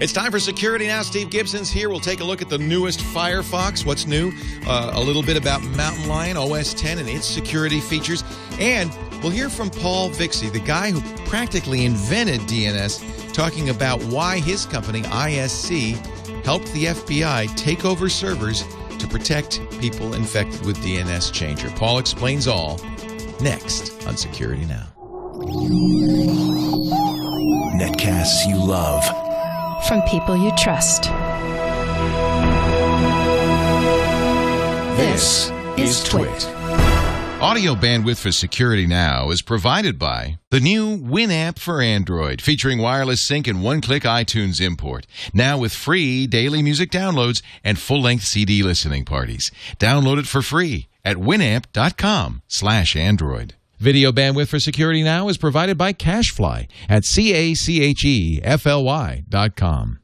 It's time for Security Now. Steve Gibson's here. We'll take a look at the newest Firefox, what's new, a little bit about Mountain Lion OS 10 and its security features, and we'll hear from Paul Vixie, the guy who practically invented DNS, talking about why his company, ISC, helped the FBI take over servers to protect people infected with DNS Changer. Paul explains all next on Security Now. Netcasts you love. From people you trust. This is TWiT. Audio bandwidth for Security Now is provided by the new Winamp for Android, featuring wireless sync and one-click iTunes import. Now with free daily music downloads and full-length CD listening parties. Download it for free at winamp.com/Android. Video bandwidth for Security Now is provided by CacheFly at CacheFly.com.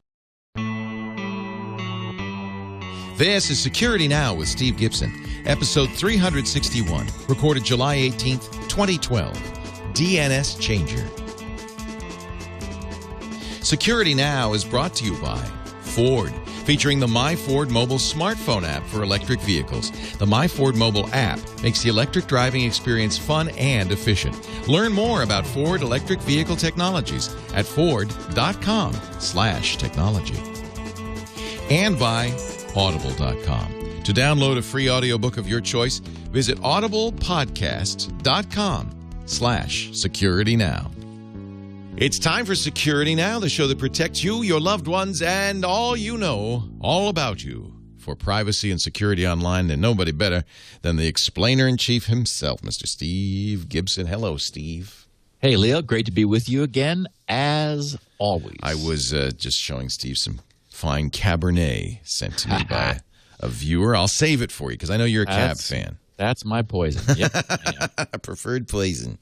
This is Security Now with Steve Gibson, episode 361, recorded July 18th, 2012. DNS Changer. Security Now is brought to you by Ford, featuring the MyFord mobile smartphone app for electric vehicles. The MyFord mobile app makes the electric driving experience fun and efficient. Learn more about Ford electric vehicle technologies at ford.com/technology. And by Audible.com. To download a free audiobook of your choice, visit audiblepodcast.com/securitynow. It's time for Security Now, the show that protects you, your loved ones, and all you know, all about you. For privacy and security online, and nobody better than the explainer-in-chief himself, Mr. Steve Gibson. Hello, Steve. Hey, Leo. Great to be with you again, as always. I was just showing Steve some fine Cabernet sent to me by a viewer. I'll save it for you because I know you're a Cab fan. That's my poison. Yep. Preferred poison.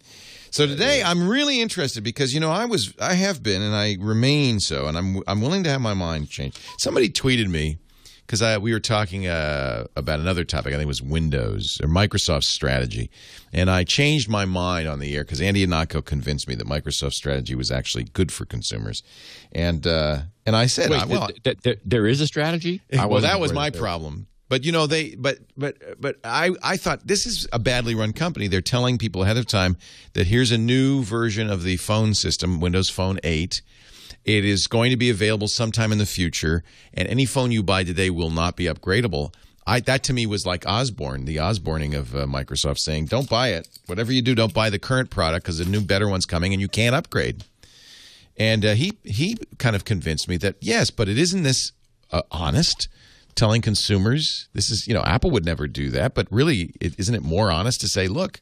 So today I'm really interested because, you know, I have been and I remain so, and I'm willing to have my mind changed. Somebody tweeted me because we were talking about another topic. I think it was Windows or Microsoft's strategy, and I changed my mind on the air because Andy Anako convinced me that Microsoft's strategy was actually good for consumers, and I said, Wait, there is a strategy? Well, that was my problem. But you know, I thought this is a badly run company. They're telling people ahead of time that here's a new version of the phone system, Windows Phone 8. It is going to be available sometime in the future, and any phone you buy today will not be upgradable. That to me was like Osborne, the Osborning of Microsoft, saying, "Don't buy it. Whatever you do, don't buy the current product because the new, better one's coming, and you can't upgrade." And he kind of convinced me that yes, but it isn't this honest. Telling consumers, this is, you know, Apple would never do that, but really, isn't it more honest to say, look,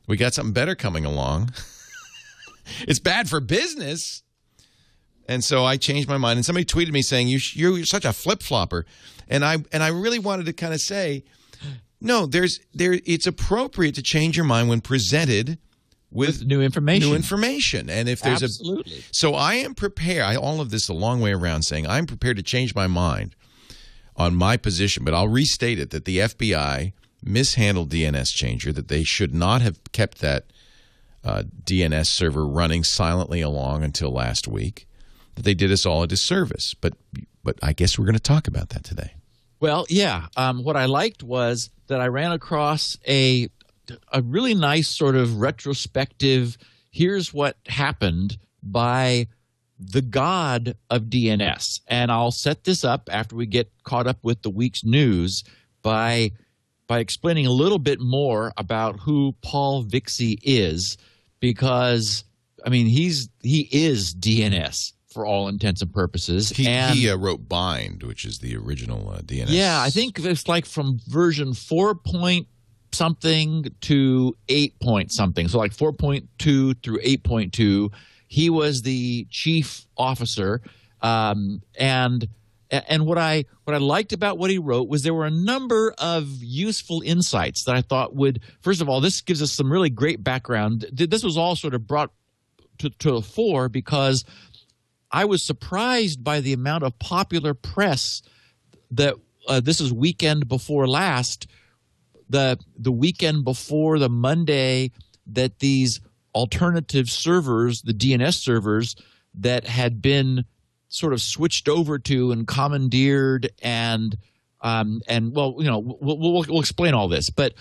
we got something better coming along. It's bad for business. And so I changed my mind, and somebody tweeted me saying, you're such a flip-flopper. And I really wanted to kind of say, no, it's appropriate to change your mind when presented with new information. And if there's Absolutely. So I am prepared, all of this a long way around saying, I'm prepared to change my mind on my position, but I'll restate it, that the FBI mishandled DNS Changer, that they should not have kept that DNS server running silently along until last week, that they did us all a disservice. But I guess we're going to talk about that today. Well, yeah. What I liked was that I ran across a really nice sort of retrospective, here's what happened by the god of DNS. And I'll set this up after we get caught up with the week's news by explaining a little bit more about who Paul Vixie is, because, I mean, he is DNS for all intents and purposes. He wrote Bind, which is the original DNS. Yeah, I think it's like from version 4 point something to 8 point something. So like 4.2 through 8.2. He was the chief officer, and what I liked about what he wrote was there were a number of useful insights that I thought would, first of all, this gives us some really great background. This was all sort of brought to the fore because I was surprised by the amount of popular press that this is weekend before last, the weekend before the Monday that these alternative servers, the DNS servers that had been sort of switched over to and commandeered and well, you know, we'll explain all this, but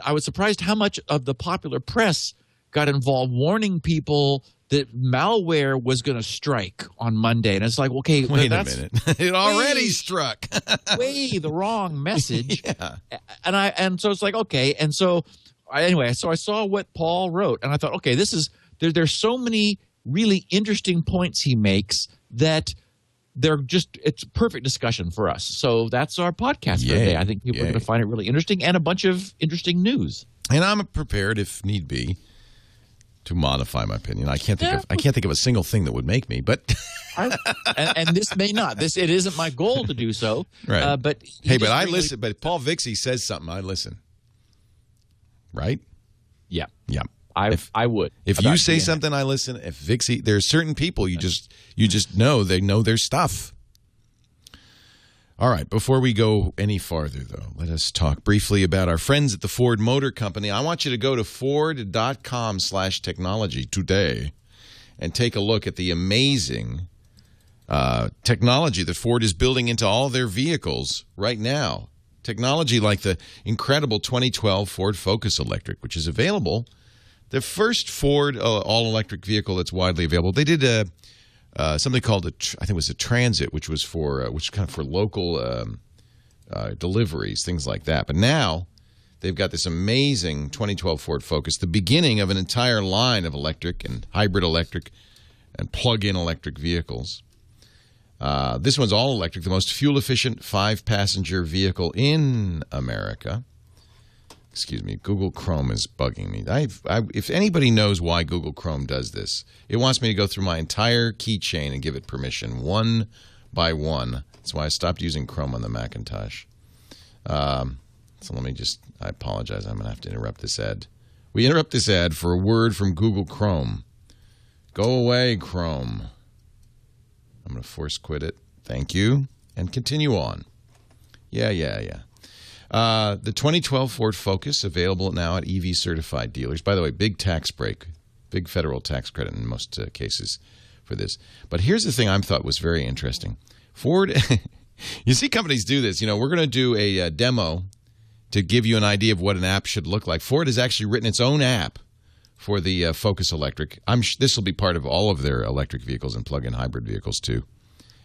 I was surprised how much of the popular press got involved warning people that malware was going to strike on Monday. And it's like, okay, wait a minute. It already struck. way the wrong message. Yeah. And so it's like, okay. And so anyway, so I saw what Paul wrote and I thought, okay, there's so many really interesting points he makes that it's perfect discussion for us. So that's our podcast for today. I think people are going to find it really interesting and a bunch of interesting news. And I'm prepared, if need be, to modify my opinion. I can't think of a single thing that would make me, but and this may not. It isn't my goal to do so. Right. But I listen. But Paul Vixie says something, I listen. Right? Yeah. Yeah. I would. If you say something, I listen. If Vixie, there's certain people you just know they know their stuff. All right, before we go any farther, though, let us talk briefly about our friends at the Ford Motor Company. I want you to go to Ford.com/technology today and take a look at the amazing technology that Ford is building into all their vehicles right now. Technology like the incredible 2012 Ford Focus Electric, which is available. The first Ford all-electric vehicle that's widely available. They did something called I think it was a Transit, which was for local deliveries, things like that. But now they've got this amazing 2012 Ford Focus, the beginning of an entire line of electric and hybrid electric and plug-in electric vehicles. This one's all electric, the most fuel-efficient 5-passenger vehicle in America. Excuse me, Google Chrome is bugging me. If anybody knows why Google Chrome does this, it wants me to go through my entire keychain and give it permission one by one. That's why I stopped using Chrome on the Macintosh. So let me I apologize. I'm going to have to interrupt this ad. We interrupt this ad for a word from Google Chrome. Go away, Chrome. I'm going to force quit it. Thank you. And continue on. Yeah. The 2012 Ford Focus, available now at EV-certified dealers. By the way, big tax break, big federal tax credit in most cases for this. But here's the thing I thought was very interesting. Ford, you see companies do this. You know, we're going to do a demo to give you an idea of what an app should look like. Ford has actually written its own app for the Focus Electric. This will be part of all of their electric vehicles and plug-in hybrid vehicles, too,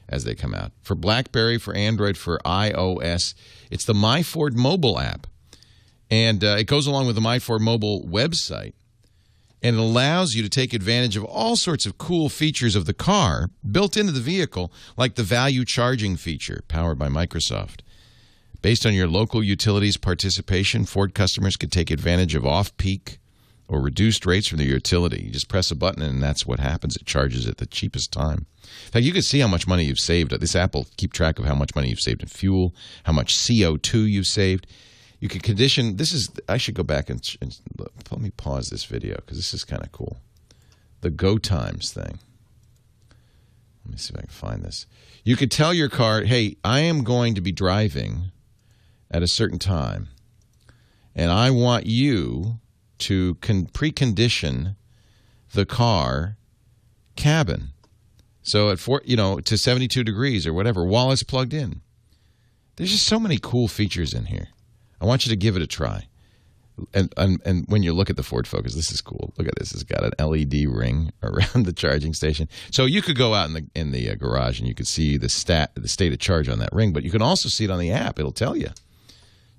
as they come out. For BlackBerry, for Android, for iOS, it's the MyFord mobile app. And it goes along with the MyFord mobile website. And it allows you to take advantage of all sorts of cool features of the car built into the vehicle, like the value charging feature powered by Microsoft. Based on your local utilities participation, Ford customers could take advantage of off-peak or reduced rates from the utility. You just press a button and that's what happens. It charges at the cheapest time. In fact, you can see how much money you've saved. This app will keep track of how much money you've saved in fuel, how much CO2 you've saved. You can condition. I should go back and let me pause this video because this is kind of cool. The go times thing. Let me see if I can find this. You could tell your car, hey, I am going to be driving at a certain time, and I want you to precondition the car cabin. So at to 72 degrees or whatever while it's plugged in. There's just so many cool features in here. I want you to give it a try. And when you look at the Ford Focus, this is cool. Look at this. It's got an LED ring around the charging station. So you could go out in the garage and you could see the state of charge on that ring, but you can also see it on the app. It'll tell you.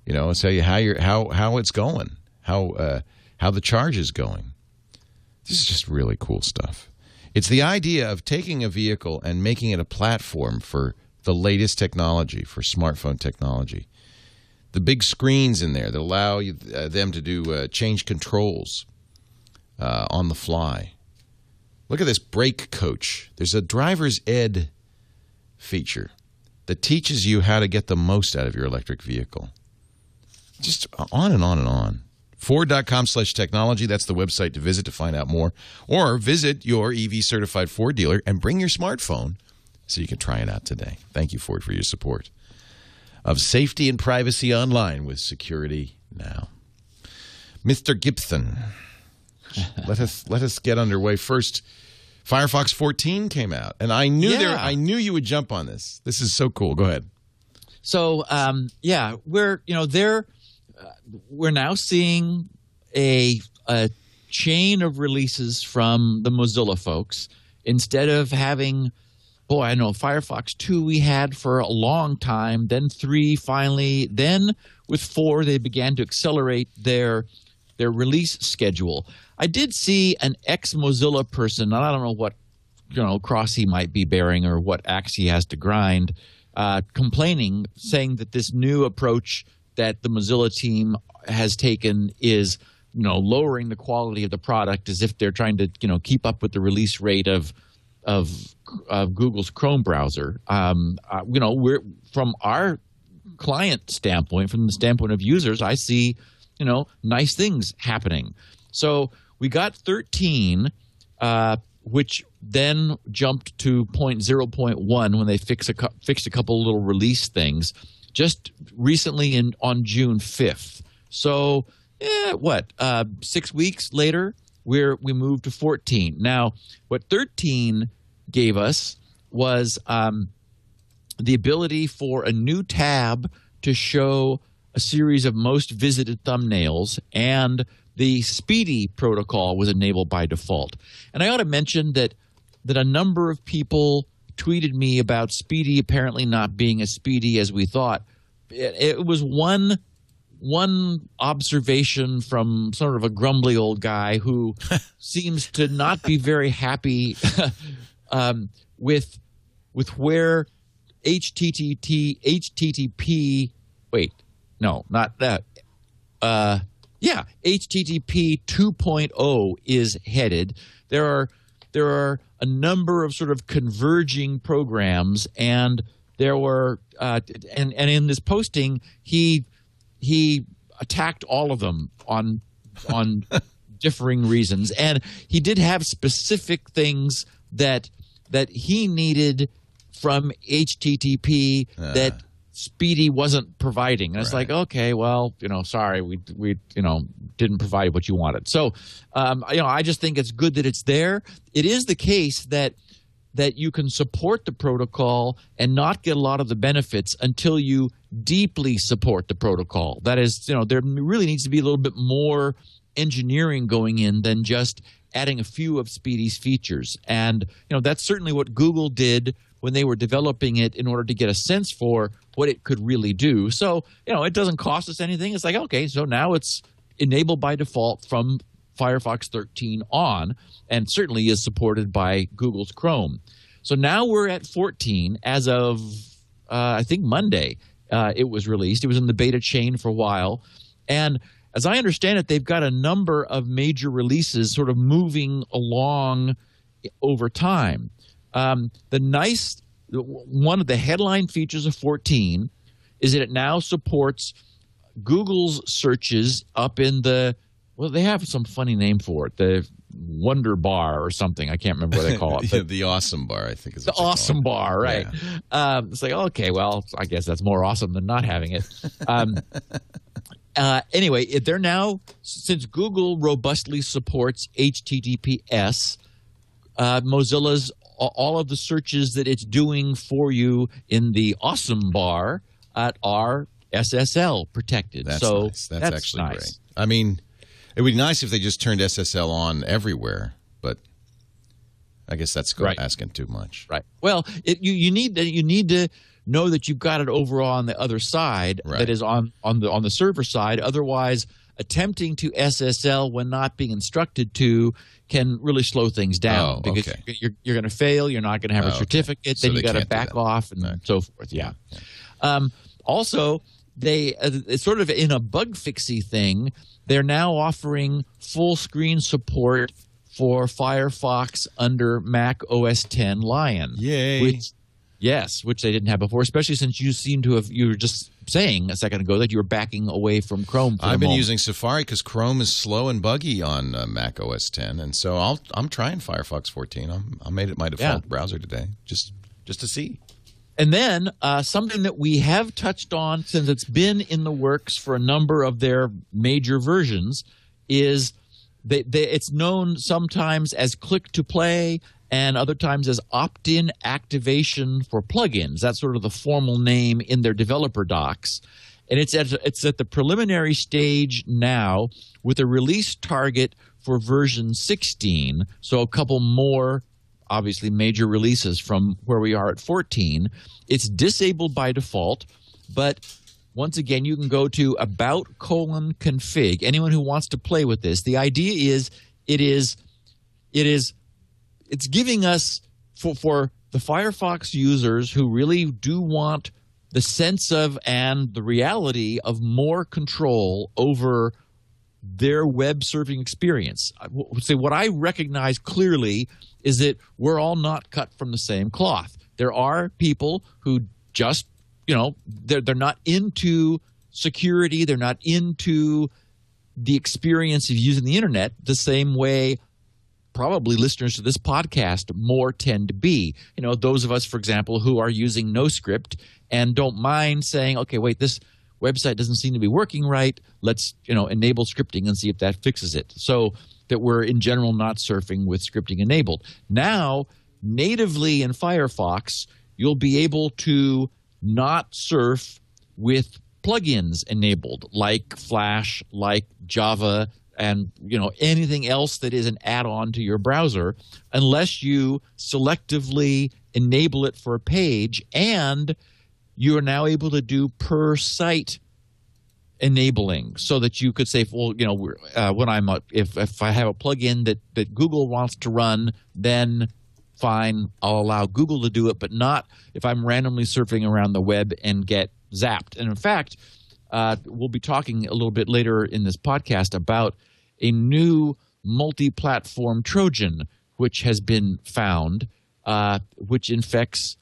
It'll tell you how it's going, how the charge is going. This is just really cool stuff. It's the idea of taking a vehicle and making it a platform for the latest technology, for smartphone technology. The big screens in there that allow them to do change controls on the fly. Look at this brake coach. There's a driver's ed feature that teaches you how to get the most out of your electric vehicle. Just on and on and on. Ford.com/technology. That's the website to visit to find out more. Or visit your EV-certified Ford dealer and bring your smartphone so you can try it out today. Thank you, Ford, for your support of safety and privacy online with Security Now. Mr. Gibson, let us get underway. First Firefox 14 came out, and I knew I knew you would jump on this. This is so cool. Go ahead. So we're we're now seeing a chain of releases from the Mozilla folks. Instead of having, I know Firefox 2 we had for a long time, then 3 finally, then with 4 they began to accelerate their release schedule. I did see an ex-Mozilla person, and I don't know what cross he might be bearing or what axe he has to grind, complaining, saying that this new approach that the Mozilla team has taken is lowering the quality of the product, as if they're trying to keep up with the release rate of Google's Chrome browser. We're from our client standpoint, from the standpoint of users, I see nice things happening. So we got 13, which then jumped to 0.0.1 when they fixed a couple little release things just recently on June 5th. So 6 weeks later, we moved to 14. Now, what 13 gave us was the ability for a new tab to show a series of most visited thumbnails, and the Speedy protocol was enabled by default. And I ought to mention that a number of people tweeted me about Speedy apparently not being as speedy as we thought. It was one observation from sort of a grumbly old guy who seems to not be very happy with where HTTP HTTP 2.0 is headed. There are a number of sort of converging programs, and there were and in this posting he attacked all of them on differing reasons, and he did have specific things that he needed from HTTP that Speedy wasn't providing. And it's like, okay, well, sorry, we didn't provide what you wanted. So, I just think it's good that it's there. It is the case that you can support the protocol and not get a lot of the benefits until you deeply support the protocol. That is, there really needs to be a little bit more engineering going in than just adding a few of Speedy's features. And, that's certainly what Google did when they were developing it in order to get a sense for what it could really do. So, it doesn't cost us anything. It's like, okay, so now it's enabled by default from Firefox 13 on, and certainly is supported by Google's Chrome. So now we're at 14 as of, I think, Monday. It was released. It was in the beta chain for a while. And as I understand it, they've got a number of major releases sort of moving along over time. One of the headline features of 14 is that it now supports Google's searches up in the, they have some funny name for it, the Wonder Bar or something. I can't remember what they call it. The Awesome Bar, I think is what the Awesome Bar, right. Yeah. It's like, okay, well, I guess that's more awesome than not having it. Anyway, they're now, since Google robustly supports HTTPS, Mozilla's all of the searches that it's doing for you in the Awesome Bar are SSL protected. That's so nice. That's actually nice. Great. I mean, it would be nice if they just turned SSL on everywhere, but I guess that's asking too much. Right. Well, you need to know that you've got it over on the other side, that is on the server side. Otherwise, attempting to SSL when not being instructed to can really slow things down, because you're going to fail. You're not going to have a certificate. So then you got to back off and so forth. Yeah. Also, it's sort of in a bug fixy thing. They're now offering full screen support for Firefox under Mac OS X Lion. Yay! Which they didn't have before, especially since you were just saying a second ago that you were backing away from Chrome. I've been using Safari because Chrome is slow and buggy on Mac OS X, and so I'm trying Firefox 14. I made it my default browser today, just to see. And then something that we have touched on since it's been in the works for a number of their major versions is it's known sometimes as click to play and other times as opt-in activation for plugins. That's sort of the formal name in their developer docs. And it's at the preliminary stage now with a release target for version 16, so a couple more, obviously, major releases from where we are at 14. It's disabled by default, but once again, you can go to about:config. Anyone who wants to play with this, the idea is it's giving us, for the Firefox users who really do want the sense of and the reality of more control over their web surfing experience. So what I recognize clearly is that we're all not cut from the same cloth. There are people who just, they're not into security. They're not into the experience of using the internet the same way probably listeners to this podcast more tend to be. Those of us, for example, who are using NoScript and don't mind saying, okay, wait, this website doesn't seem to be working right. Let's, enable scripting and see if that fixes it. So that we're in general not surfing with scripting enabled. Now, natively in Firefox, you'll be able to not surf with plugins enabled, like Flash, like Java, and anything else that is an add-on to your browser, unless you selectively enable it for a page, and you are now able to do per site enabling, so that you could say, well, when if I have a plugin that Google wants to run, then fine, I'll allow Google to do it, but not if I'm randomly surfing around the web and get zapped. And in fact, we'll be talking a little bit later in this podcast about a new multi-platform Trojan, which has been found, which infects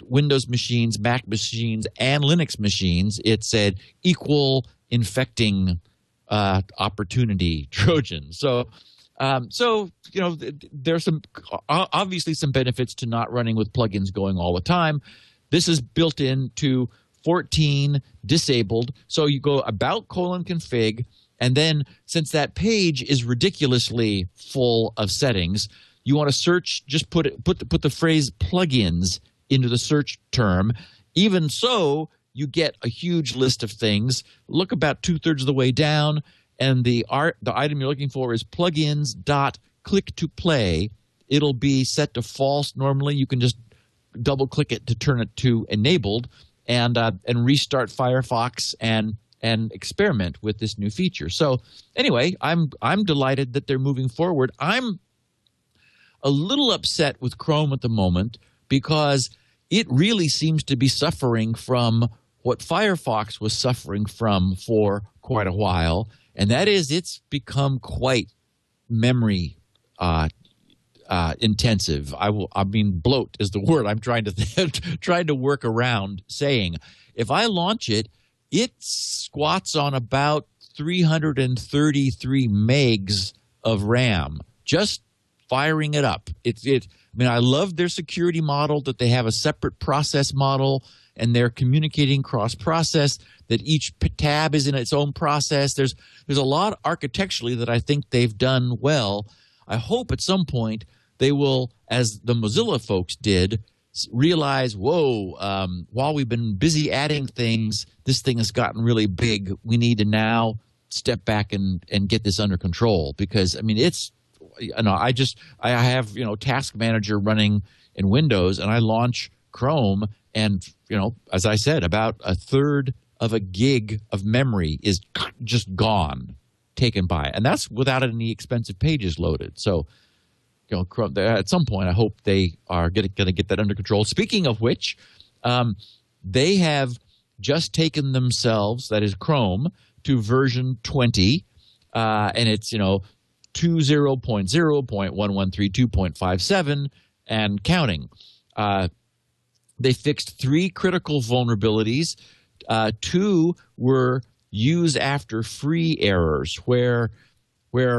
Windows machines, Mac machines, and Linux machines. It said equal infecting opportunity Trojan. So there's obviously some benefits to not running with plugins going all the time. This is built into 14 disabled. So you go about:config, and then since that page is ridiculously full of settings, you want to search, just put the phrase plugins into the search term. Even so, you get a huge list of things. Look about 2/3 of the way down, and the item you're looking for is plugins.click to play. It'll be set to false normally. You can just double click it to turn it to enabled, and restart Firefox and experiment with this new feature. So anyway, I'm delighted that they're moving forward. I'm a little upset with Chrome at the moment because it really seems to be suffering from what Firefox was suffering from for quite a while, and that is it's become quite memory intensive. Bloat is the word I'm trying to work around saying. If I launch it, it squats on about 333 megs of RAM, just firing it up. I love their security model, that they have a separate process model and they're communicating cross-process, that each tab is in its own process. There's a lot architecturally that I think they've done well. I hope at some point they will, as the Mozilla folks did, realize, while we've been busy adding things, this thing has gotten really big. We need to now step back and get this under control, because I have Task Manager running in Windows, and I launch Chrome, and as I said, about 1/3 of a gig of memory is just gone, taken by it, and that's without any expensive pages loaded. So Chrome, at some point, I hope they are going to get that under control. Speaking of which, they have just taken themselves, that is Chrome, to version 20, and it's 20.0.1132.57 and counting. They fixed 3 critical vulnerabilities. 2 were use after free errors, where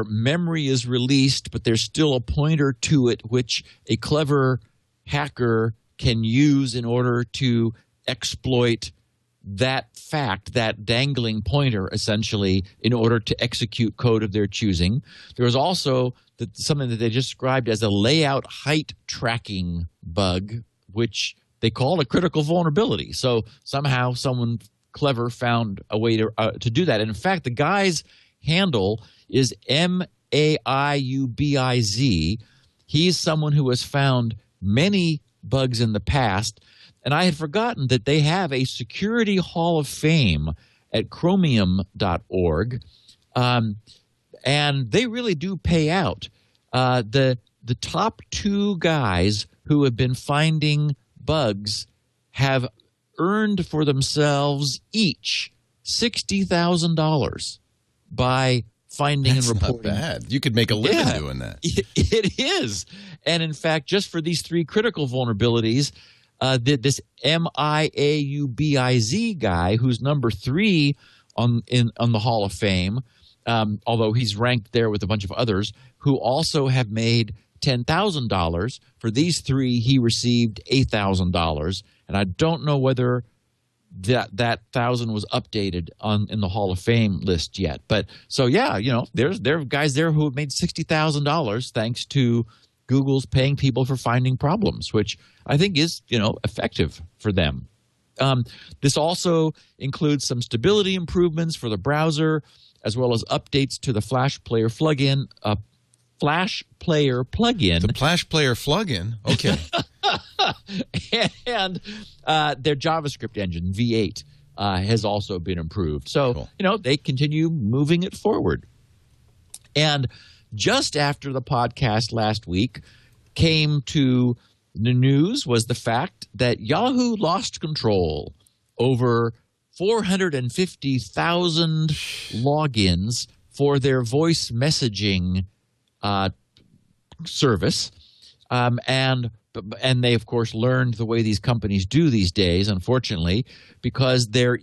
memory is released, but there's still a pointer to it which a clever hacker can use in order to exploit that fact, that dangling pointer, essentially, in order to execute code of their choosing. There was also something that they described as a layout height tracking bug, which they called a critical vulnerability. So somehow someone clever found a way to do that. And in fact, the guy's handle is MAIUBIZ. He's someone who has found many bugs in the past. And I had forgotten that they have a security hall of fame at chromium.org. And they really do pay out. The top two guys who have been finding bugs have earned for themselves each $60,000 by finding and reporting. That's not bad. You could make a living doing that. It is. And in fact, just for these three critical vulnerabilities, this MIAUBIZ guy, who's number 3 on the Hall of Fame, although he's ranked there with a bunch of others, who also have made $10,000. For these three, he received $8,000. And I don't know whether that 1,000 was updated in the Hall of Fame list yet. But so, yeah, there are guys there who have made $60,000 thanks to Google's paying people for finding problems, which I think is, effective for them. This also includes some stability improvements for the browser, as well as updates to the Flash Player plugin. The Flash Player plugin? Okay. And their JavaScript engine, V8, has also been improved. So, cool. They continue moving it forward. And just after the podcast last week came to the news was the fact that Yahoo lost control over 450,000 logins for their voice messaging service. And they, of course, learned the way these companies do these days, unfortunately, because their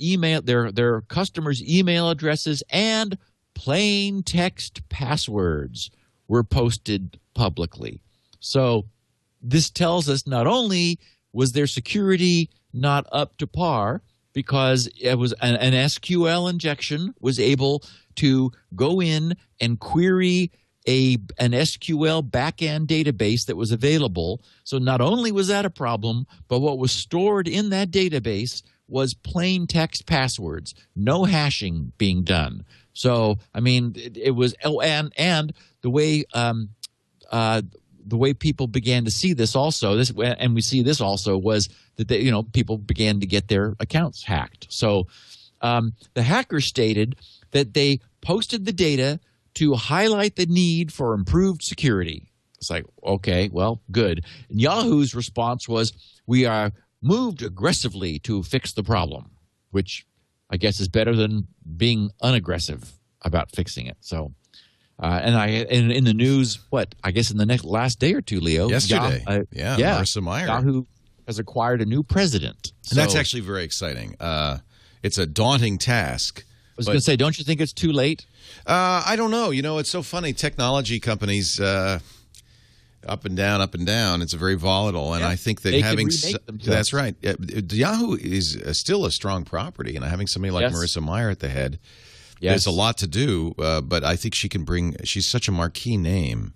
customers' email addresses and plain text passwords were posted publicly. So this tells us not only was their security not up to par, because it was an SQL injection was able to go in and query an SQL backend database that was available. So not only was that a problem, but what was stored in that database was plain text passwords, no hashing being done. So, I mean, it was and the way people began to see this also, and we see this also, was that people began to get their accounts hacked. So the hackers stated that they posted the data to highlight the need for improved security. It's like, okay, well, good. And Yahoo's response was, we are moved aggressively to fix the problem, which I guess is better than being unaggressive about fixing it. So, and in the news, I guess in the last day or two, Leo. Yesterday. Marissa Mayer. Yahoo has acquired a new president. And that's actually very exciting. It's a daunting task. I was going to say, don't you think it's too late? I don't know. It's so funny. Technology companies, up and down, up and down. It's very volatile, and I think that that's right. Yahoo is still a strong property, and having somebody like Marissa Mayer at the head, there's a lot to do. But I think she can bring. She's such a marquee name.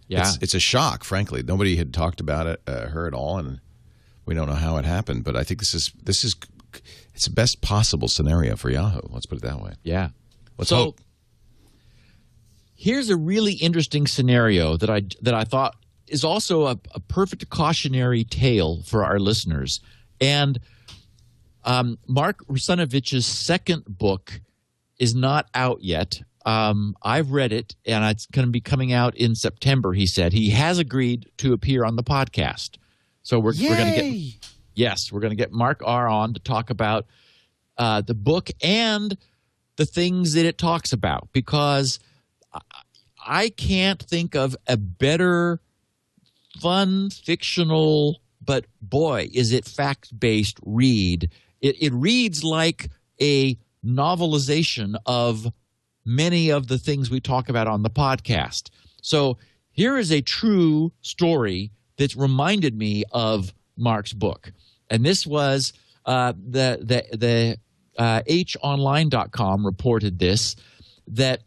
Yeah, it's a shock. Frankly, nobody had talked about her at all, and we don't know how it happened. But I think this is it's the best possible scenario for Yahoo. Let's put it that way. Yeah. Let's hope. Here's a really interesting scenario that I thought is also a perfect cautionary tale for our listeners. And Mark Rusanovich's second book is not out yet. I've read it, and it's going to be coming out in September, he said. He has agreed to appear on the podcast. So we're going to get Mark R. on to talk about the book and the things that it talks about, because I can't think of a better fun, fictional, but boy, is it fact-based read. It reads like a novelization of many of the things we talk about on the podcast. So here is a true story that's reminded me of Mark's book. And this was HOnline.com reported this, that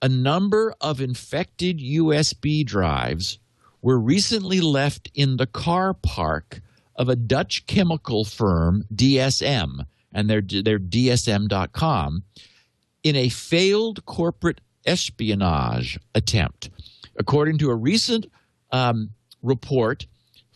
a number of infected USB drives were recently left in the car park of a Dutch chemical firm, DSM, and they're DSM.com, in a failed corporate espionage attempt. According to a recent report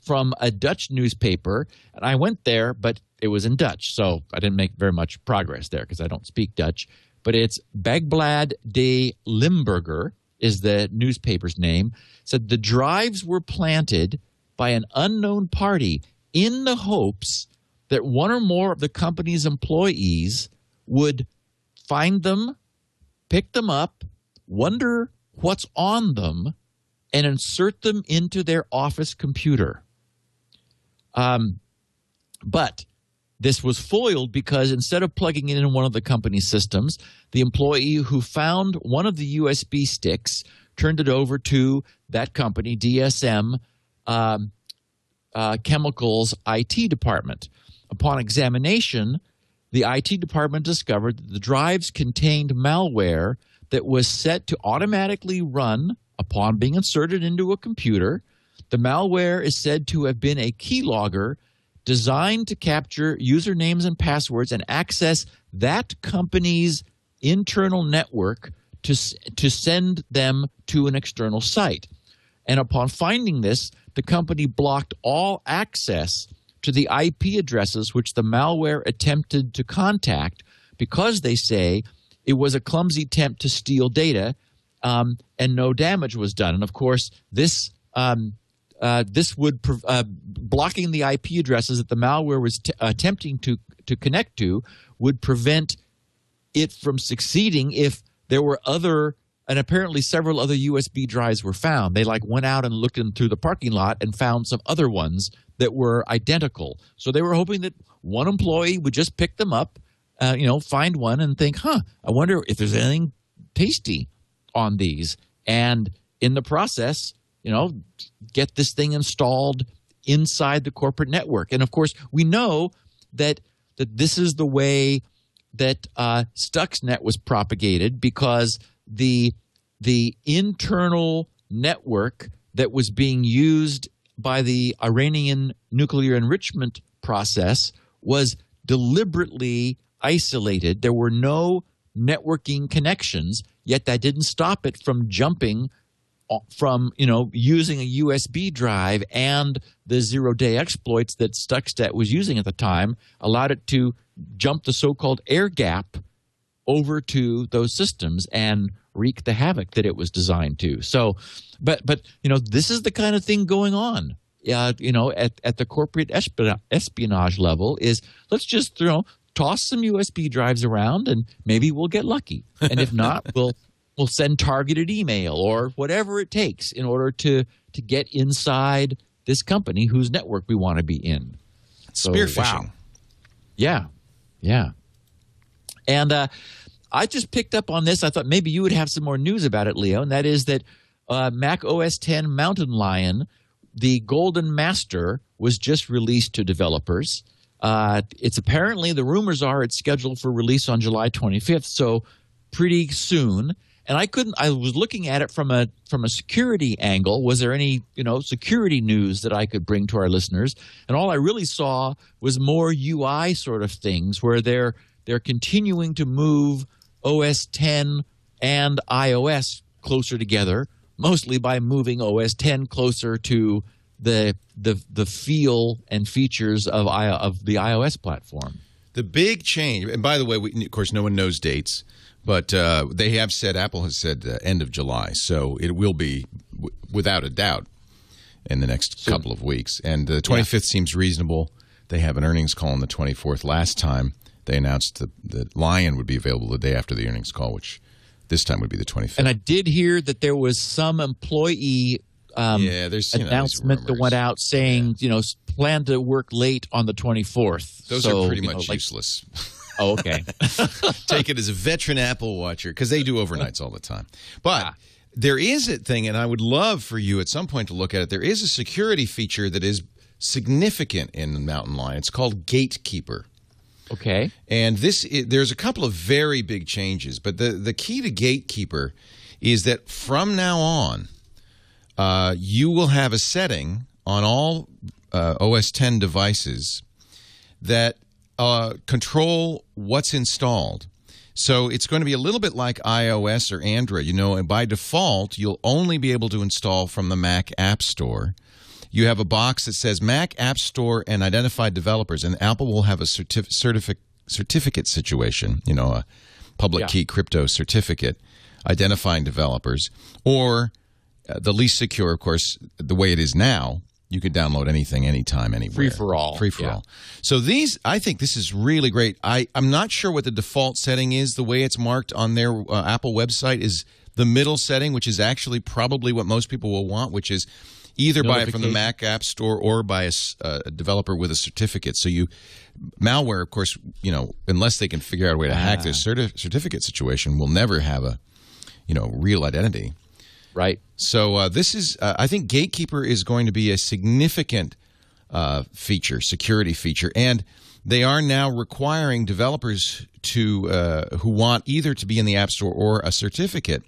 from a Dutch newspaper, and I went there, but it was in Dutch, so I didn't make very much progress there because I don't speak Dutch. But it's Dagblad de Limburger is the newspaper's name, said the drives were planted by an unknown party in the hopes that one or more of the company's employees would find them, pick them up, wonder what's on them, and insert them into their office computer. But this was foiled because instead of plugging it in one of the company's systems, the employee who found one of the USB sticks turned it over to that company, DSM Chemicals IT department. Upon examination, the IT department discovered that the drives contained malware that was set to automatically run upon being inserted into a computer. The malware is said to have been a keylogger designed to capture usernames and passwords and access that company's internal network to send them to an external site. And upon finding this, the company blocked all access to the IP addresses which the malware attempted to contact because they say it was a clumsy attempt to steal data, and no damage was done. And of course, this would blocking the IP addresses that the malware was attempting to connect to would prevent it from succeeding if there were other, and apparently several other USB drives were found. They went out and looked in through the parking lot and found some other ones that were identical. So they were hoping that one employee would just pick them up, find one and think, I wonder if there's anything tasty on these. And in the process, get this thing installed inside the corporate network. And of course, we know that this is the way that Stuxnet was propagated, because the internal network that was being used by the Iranian nuclear enrichment process was deliberately isolated. There were no networking connections, yet that didn't stop it from jumping from using a USB drive, and the zero-day exploits that Stuxnet was using at the time allowed it to jump the so-called air gap over to those systems and wreak the havoc that it was designed to. So, but this is the kind of thing going on. At the corporate espionage level is, let's just toss some USB drives around and maybe we'll get lucky, and if not, we'll send targeted email or whatever it takes in order to get inside this company whose network we want to be in. Spear phishing. Wow. Yeah. And I just picked up on this. I thought maybe you would have some more news about it, Leo, and that is that Mac OS X Mountain Lion, the Golden Master, was just released to developers. It's apparently, the rumors are it's scheduled for release on July 25th, so pretty soon. And I was looking at it from a security angle. Was there any, security news that I could bring to our listeners? And all I really saw was more UI sort of things where they're continuing to move OS X and iOS closer together, mostly by moving OS X closer to the feel and features of the iOS platform. The big change, and by the way, of course, no one knows dates, but they have said, Apple has said end of July, so it will be, without a doubt, in the next couple of weeks. And the 25th seems reasonable. They have an earnings call on the 24th. Last time, they announced the Lion would be available the day after the earnings call, which this time would be the 25th. And I did hear that there was some employee announcement that went out saying, plan to work late on the 24th. Those are pretty much useless. Oh, okay. Take it as a veteran Apple watcher, because they do overnights all the time. But there is a thing, and I would love for you at some point to look at it. There is a security feature that is significant in Mountain Lion. It's called Gatekeeper. Okay. And there's a couple of very big changes, but the key to Gatekeeper is that from now on, you will have a setting on all OS X devices that control what's installed. So it's going to be a little bit like iOS or Android, and by default, you'll only be able to install from the Mac App Store. You have a box that says Mac App Store and identified developers, and Apple will have a certificate situation, a public key crypto certificate identifying developers, or the least secure, of course, the way it is now. You can download anything, anytime, anywhere. Free for all. Free for all. So I think this is really great. I'm not sure what the default setting is. The way it's marked on their Apple website is the middle setting, which is actually probably what most people will want, which is either buy it from the Mac App Store or by a developer with a certificate. So malware, of course, unless they can figure out a way to hack their certificate situation, will never have a, real identity. Right. So this is, I think Gatekeeper is going to be a significant security feature, and they are now requiring developers who want either to be in the App Store or a certificate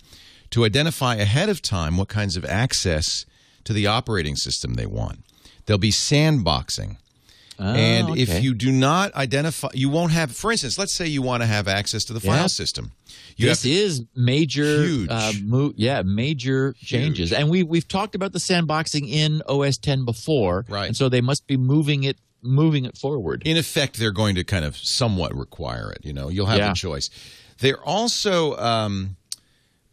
to identify ahead of time what kinds of access to the operating system they want. There'll be sandboxing. And if you do not identify, you won't have, for instance, let's say you want to have access to the file system. This is major, huge. Major changes. And we've talked about the sandboxing in OS X before, right? And so they must be moving it forward. In effect, they're going to kind of somewhat require it. You'll have a choice. They're also,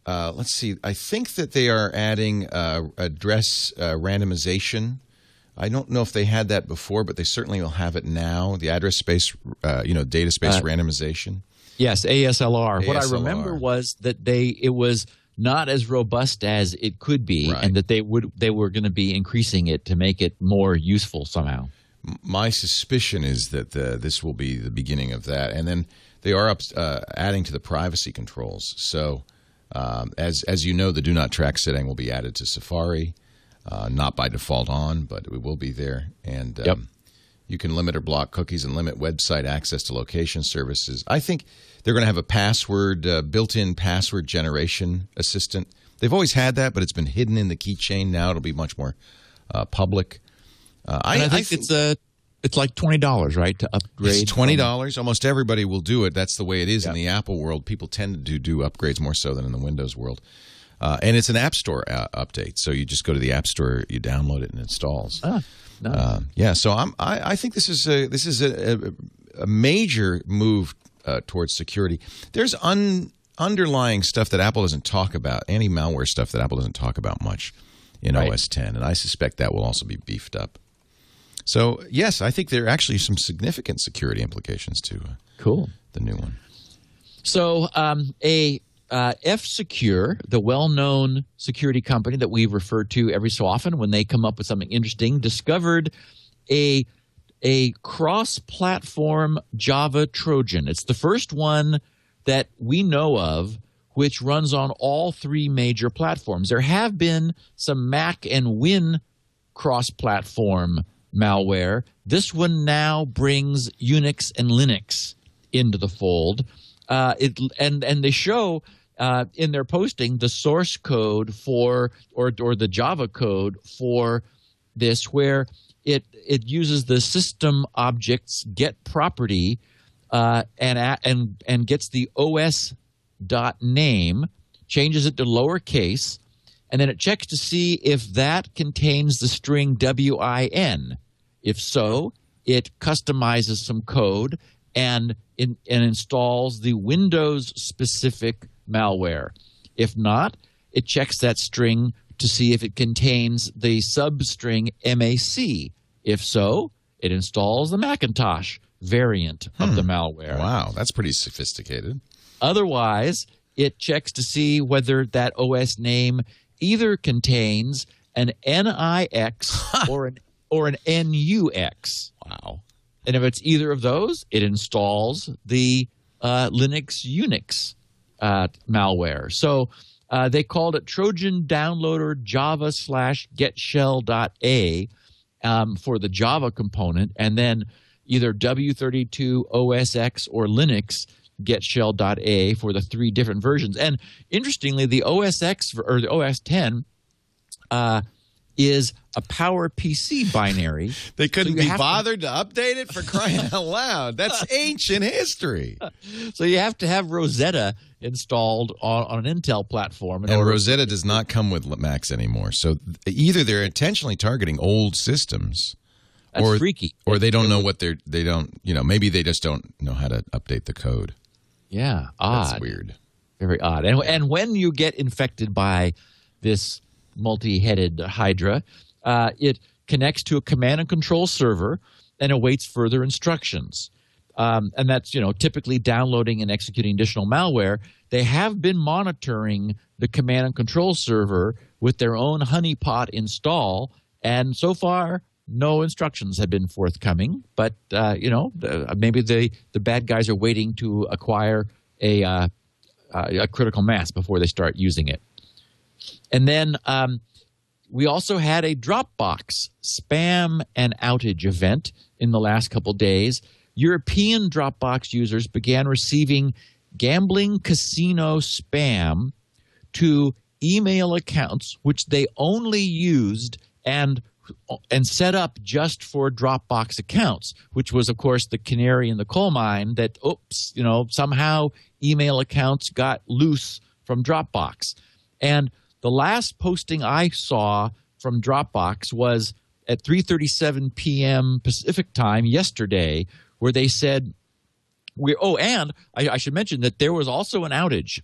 let's see, I think that they are adding address randomization. I don't know if they had that before, but they certainly will have it now. The address space, data space randomization. Yes, ASLR. What I remember was that it was not as robust as it could be, and that they were going to be increasing it to make it more useful somehow. My suspicion is that this will be the beginning of that, and then they are adding to the privacy controls. So, as you know, the Do Not Track setting will be added to Safari. Not by default on, but it will be there. And you can limit or block cookies and limit website access to location services. I think they're going to have a built-in password generation assistant. They've always had that, but it's been hidden in the keychain. Now it'll be much more public. I think it's like $20, right, to upgrade? It's $20. Almost everybody will do it. That's the way it is in the Apple world. People tend to do upgrades more so than in the Windows world. And it's an App Store update, so you just go to the App Store, you download it, and it installs. Nice. So I think this is a major move towards security. There's underlying stuff that Apple doesn't talk about, anti-malware stuff that Apple doesn't talk about much in OS X, and I suspect that will also be beefed up. So yes, I think there are actually some significant security implications to the new one. So F-Secure, the well-known security company that we refer to every so often when they come up with something interesting, discovered a cross-platform Java Trojan. It's the first one that we know of which runs on all three major platforms. There have been some Mac and Win cross-platform malware. This one now brings Unix and Linux into the fold. And they show in their posting the source code for or the Java code for this, where it uses the system objects get property and gets the os.name, changes it to lowercase, and then it checks to see if that contains the string WIN. If so, it customizes some code and installs the Windows-specific malware. If not, it checks that string to see if it contains the substring MAC. If so, it installs the Macintosh variant of the malware. Wow, that's pretty sophisticated. Otherwise, it checks to see whether that OS name either contains an NIX or an NUX. Wow. And if it's either of those, it installs the Linux Unix malware. So they called it Trojan Downloader Java/getshell.a for the Java component. And then either W32, OS X, or Linux, get shell.a for the 3 different versions. And interestingly, the OS X or the OS 10 is a PowerPC binary. They couldn't be bothered to update it, for crying out loud. That's ancient history. So you have to have Rosetta installed on an Intel platform. And Rosetta does not come with Macs anymore. So either they're intentionally targeting old systems, That's freaky. Or they don't know what they don't, maybe they just don't know how to update the code. Yeah, odd. That's weird. Very odd. And when you get infected by this multi-headed Hydra, it connects to a command and control server and awaits further instructions. And that's, typically downloading and executing additional malware. They have been monitoring the command and control server with their own honeypot install, and so far, no instructions have been forthcoming. But, maybe the bad guys are waiting to acquire a critical mass before they start using it. And then we also had a Dropbox spam and outage event in the last couple days. European Dropbox users began receiving gambling casino spam to email accounts which they only used and set up just for Dropbox accounts, which was, of course, the canary in the coal mine that, somehow email accounts got loose from Dropbox. And the last posting I saw from Dropbox was at 3:37 p.m. Pacific time yesterday, where they said, and I should mention that there was also an outage,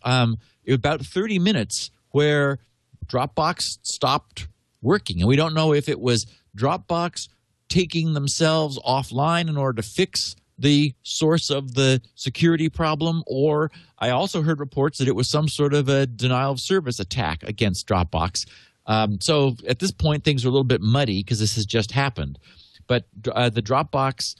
about 30 minutes, where Dropbox stopped working. And we don't know if it was Dropbox taking themselves offline in order to fix the source of the security problem, or I also heard reports that it was some sort of a denial of service attack against Dropbox. So at this point, things are a little bit muddy because this has just happened. But the Dropbox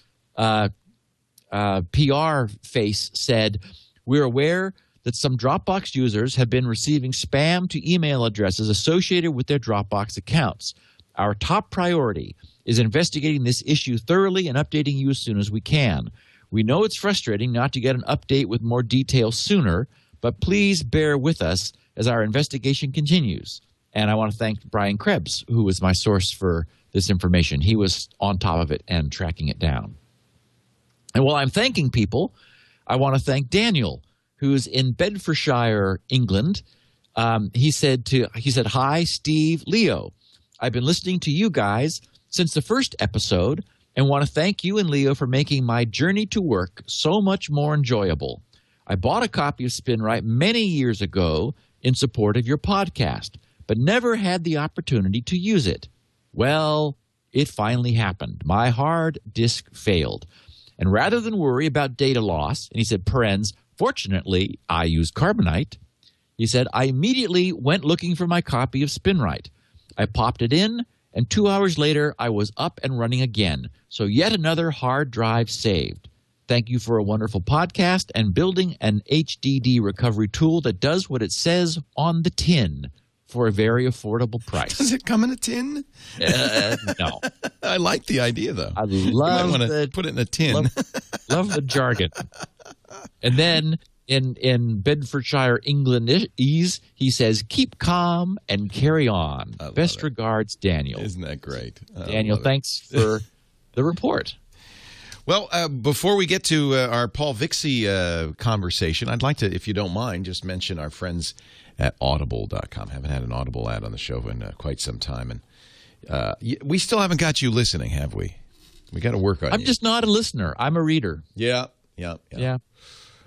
PR face said, "We're aware that some Dropbox users have been receiving spam to email addresses associated with their Dropbox accounts. Our top priority is investigating this issue thoroughly and updating you as soon as we can. We know it's frustrating not to get an update with more detail sooner, but please bear with us as our investigation continues." And I want to thank Brian Krebs, who was my source for this information. He was on top of it and tracking it down. And while I'm thanking people, I want to thank Daniel, who's in Bedfordshire, England. He said, "Hi, Steve, Leo. I've been listening to you guys since the first episode and want to thank you and Leo for making my journey to work so much more enjoyable. I bought a copy of Spinrite many years ago in support of your podcast, but never had the opportunity to use it. Well, it finally happened. My hard disk failed. And rather than worry about data loss," and he said, parens, "fortunately, I use Carbonite," he said, "I immediately went looking for my copy of Spinrite. I popped it in, and 2 hours later, I was up and running again. So yet another hard drive saved. Thank you for a wonderful podcast and building an HDD recovery tool that does what it says on the tin for a very affordable price." Does it come in a tin? No. I like the idea, though. I love want to put it in a tin. Love the jargon. And then in Bedfordshire, England, he says, "Keep calm and carry on. Best regards, Daniel." Isn't that great? Daniel, thanks for the report. Well, before we get to our Paul Vixie conversation, I'd like to, if you don't mind, just mention our friends at Audible.com. Haven't had an Audible ad on the show in quite some time. And we still haven't got you listening, have we? We got to work on it. I'm just not a listener. I'm a reader. Yeah.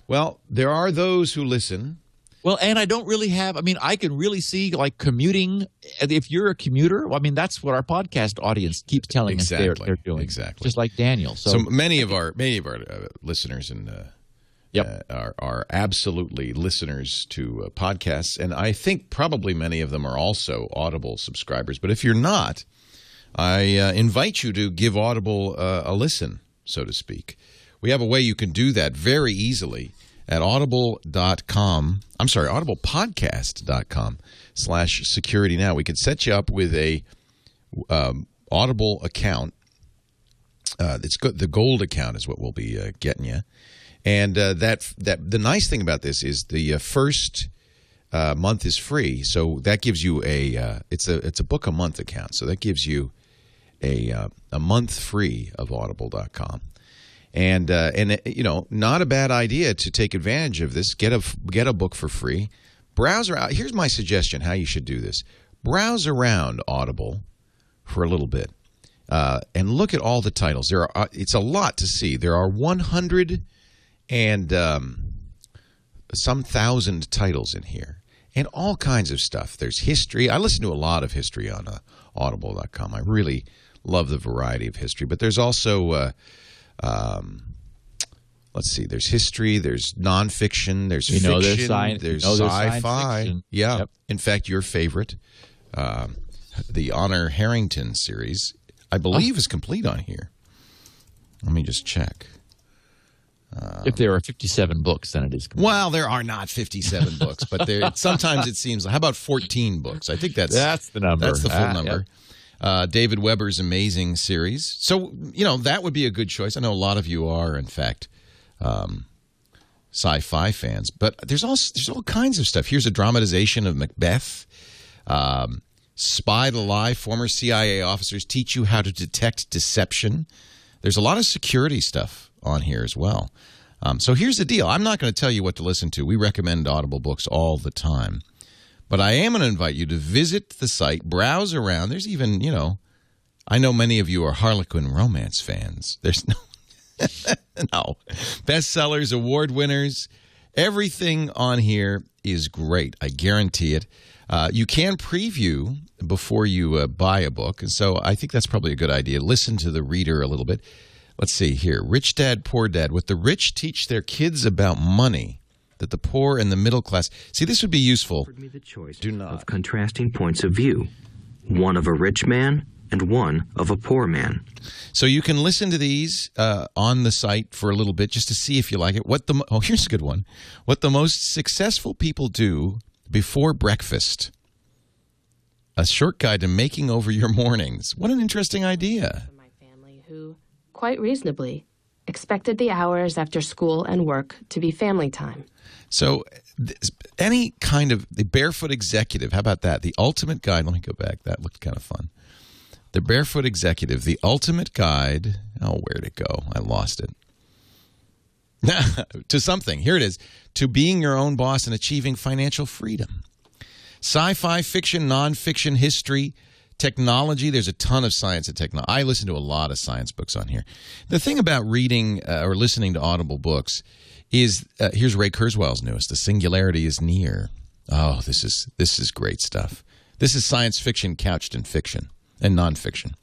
Well, there are those who listen. Well, and I don't really have, I can really see like commuting. If you're a commuter, that's what our podcast audience keeps telling us they're doing. Exactly. Just like Daniel. So many of our listeners and are absolutely listeners to podcasts. And I think probably many of them are also Audible subscribers. But if you're not, I invite you to give Audible a listen, so to speak. We have a way you can do that very easily at audiblepodcast.com/security now. We can set you up with a Audible account, it's good. The gold account is what we'll be getting you. And that the nice thing about this is the first month is free, so that gives you it's a book a month account, so that gives you a month free of Audible.com, and not a bad idea to take advantage of this. Get a book for free. Browse around. Here's my suggestion: how you should do this. Browse around Audible for a little bit and look at all the titles. It's a lot to see. There are 100 and some thousand titles in here, and all kinds of stuff. There's history. I listen to a lot of history on Audible.com. I really love the variety of history. But there's also, let's see, there's history, there's nonfiction, there's fiction, there's sci-fi. Yeah. Yep. In fact, your favorite, the Honor Harrington series, I believe is complete on here. Let me just check. If there are 57 books, then it is complete. Well, there are not 57 books, but sometimes it seems. How about 14 books? I think that's the number. That's the full number. Yep. David Weber's amazing series. So that would be a good choice. I know a lot of you are, in fact, sci-fi fans, but there's all kinds of stuff. Here's a dramatization of Macbeth. Spy to Lie. Former CIA officers teach you how to detect deception. There's a lot of security stuff on here as well. So here's the deal. I'm not going to tell you what to listen to. We recommend Audible books all the time. But I am going to invite you to visit the site, browse around. There's even, I know many of you are Harlequin romance fans. There's no bestsellers, award winners. Everything on here is great. I guarantee it. You can preview before you buy a book, and so I think that's probably a good idea. Listen to the reader a little bit. Let's see here. Rich Dad, Poor Dad. What the rich teach their kids about money, that the poor and the middle class. See, this would be useful. Offered me the choice of contrasting points of view, one of a rich man and one of a poor man. So you can listen to these on the site for a little bit just to see if you like it. Here's a good one. What the most successful people do before breakfast. A short guide to making over your mornings. What an interesting idea. My family who, quite reasonably, expected the hours after school and work to be family time. So any kind of the Barefoot Executive, how about that? The ultimate guide. Let me go back. That looked kind of fun. The Barefoot Executive, the ultimate guide. Oh, where'd it go? I lost it. To something. Here it is. To being your own boss and achieving financial freedom. Sci-fi, fiction, nonfiction, history, technology. There's a ton of science and technology. I listen to a lot of science books on here. The thing about reading or listening to Audible books is, here's Ray Kurzweil's newest, The Singularity is Near. Oh, this is great stuff. This is science fiction couched in fiction and nonfiction.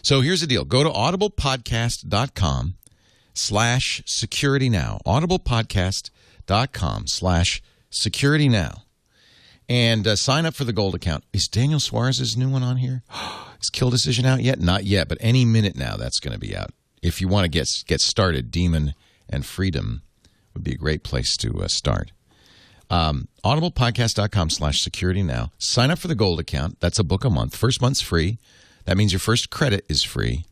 So here's the deal. Go to audiblepodcast.com/securitynow. audiblepodcast.com/securitynow. And sign up for the gold account. Is Daniel Suarez's new one on here? Is Kill Decision out yet? Not yet, but any minute now that's going to be out. If you want to get started, Demon and Freedom would be a great place to start. audiblepodcast.com/securitynow. Sign up for the gold account. That's a book a month. First month's free. That means your first credit is free,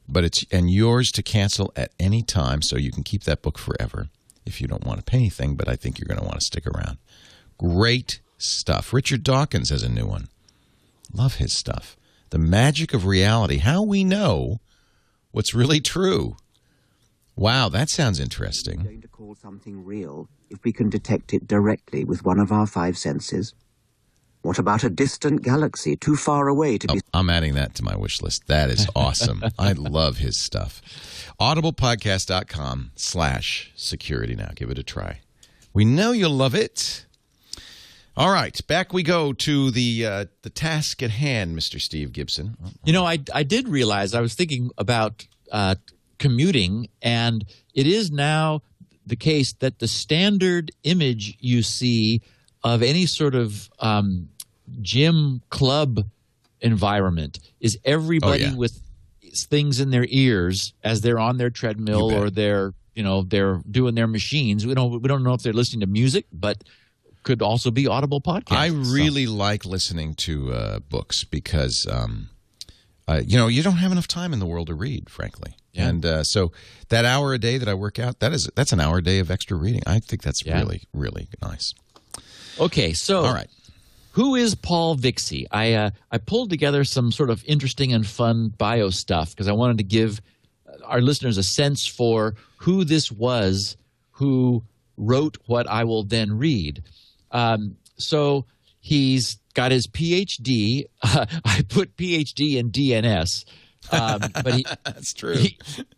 but it's yours to cancel at any time, so you can keep that book forever if you don't want to pay anything, but I think you're going to want to stick around. Great stuff. Richard Dawkins has a new one. Love his stuff. The Magic of Reality. How we know what's really true. Wow, that sounds interesting. We're going to call something real if we can detect it directly with one of our five senses. What about a distant galaxy too far away to be... I'm adding that to my wish list. That is awesome. I love his stuff. audiblepodcast.com/securitynow. Give it a try. We know you'll love it. All right, back we go to the task at hand, Mr. Steve Gibson. I did realize, I was thinking about commuting, and it is now the case that the standard image you see of any sort of gym club environment is everybody with things in their ears as they're on their treadmill or they're doing their machines. We don't know if they're listening to music, but could also be Audible podcasts. I really like listening to books because you don't have enough time in the world to read, frankly. Yeah. And so that hour a day that I work out, that's an hour a day of extra reading. I think that's really, really nice. Okay, so all right. Who is Paul Vixie? I pulled together some sort of interesting and fun bio stuff because I wanted to give our listeners a sense for who this was who wrote what I will then read. So he's got his PhD. I put PhD in DNS. But that's true.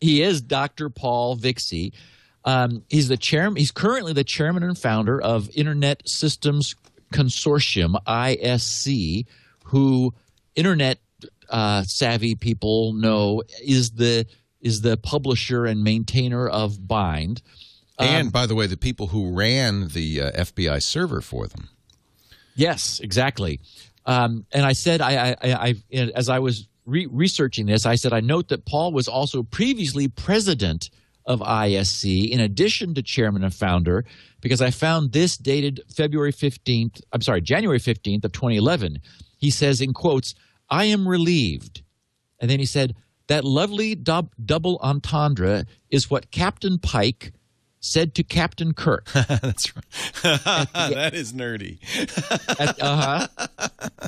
He is Dr. Paul Vixie. He's the chairman. He's currently the chairman and founder of Internet Systems Consortium, ISC, who internet savvy people know is the publisher and maintainer of Bind. And by the way, the people who ran the FBI server for them. Yes, exactly. And I said, I as I was researching this, I said I note that Paul was also previously president of ISC, in addition to chairman and founder, because I found this dated January 15th of 2011. He says, in quotes, "I am relieved." And then he said, "That lovely double entendre is what Captain Pike said to Captain Kirk." That's right. That is nerdy.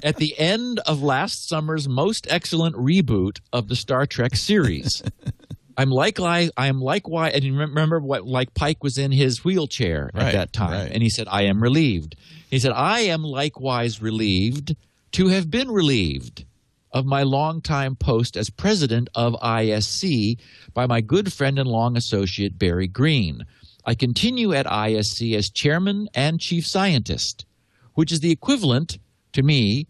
At the end of last summer's most excellent reboot of the Star Trek series. I am likewise, and you remember what, like Pike was in his wheelchair at that time, and he said, "I am relieved." He said, "I am likewise relieved to have been relieved of my longtime post as president of ISC by my good friend and long associate Barry Green. I continue at ISC as chairman and chief scientist, which is the equivalent, to me,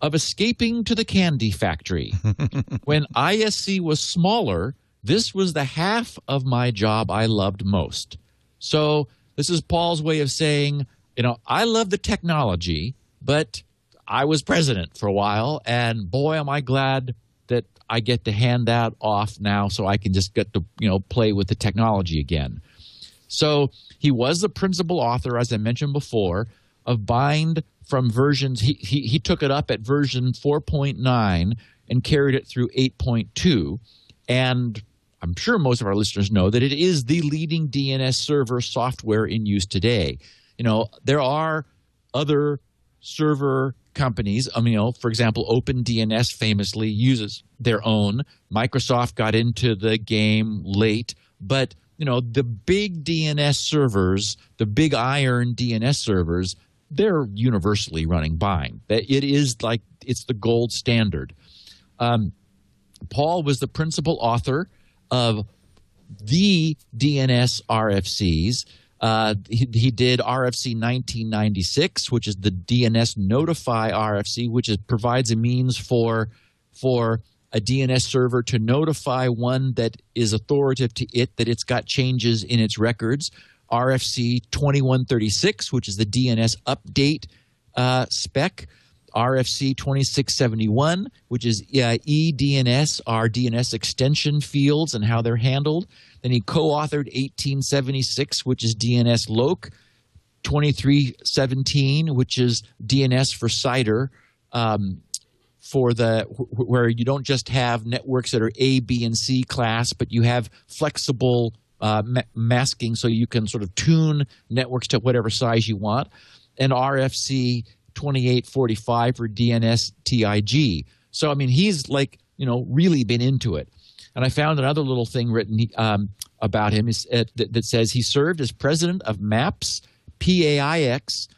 of escaping to the candy factory. When ISC was smaller, this was the half of my job I loved most." So this is Paul's way of saying, I love the technology, but I was president for a while, and boy, am I glad that I get to hand that off now so I can just get to, play with the technology again. So he was the principal author, as I mentioned before, of Bind from versions. He took it up at version 4.9 and carried it through 8.2. And I'm sure most of our listeners know that it is the leading DNS server software in use today. There are other server companies. For example, OpenDNS famously uses their own. Microsoft got into the game late, but the big DNS servers, the big iron DNS servers, they're universally running Bind. It is like it's the gold standard. Paul was the principal author of the DNS RFCs. He did RFC 1996, which is the DNS Notify RFC, which provides a means for a DNS server to notify one that is authoritative to it that it's got changes in its records. RFC 2136, which is the DNS update spec. RFC 2671, which is eDNS, our DNS extension fields and how they're handled. Then he co-authored 1876, which is DNS LOC, 2317, which is DNS for CIDR, where you don't just have networks that are A, B, and C class, but you have flexible masking so you can sort of tune networks to whatever size you want. And RFC 2845 for DNS TIG. So, he's really been into it. And I found another little thing written about him that says he served as president of MAPS, PAIX,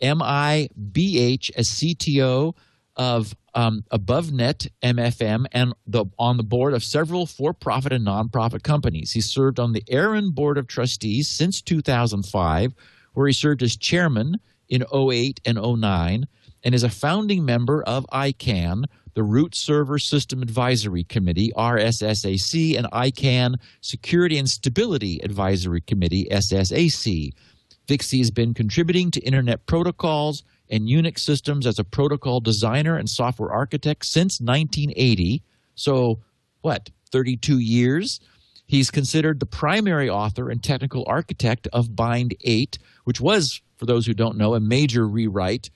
MIBH as CTO of AboveNet, MFM, and on the board of several for-profit and nonprofit companies. He served on the Aaron Board of Trustees since 2005, where he served as chairman in 08 and 09, and is a founding member of ICANN, the Root Server System Advisory Committee, RSSAC, and ICANN Security and Stability Advisory Committee, SSAC. Vixie has been contributing to Internet protocols and Unix systems as a protocol designer and software architect since 1980. So, 32 years? He's considered the primary author and technical architect of Bind 8, which was, for those who don't know, a major rewrite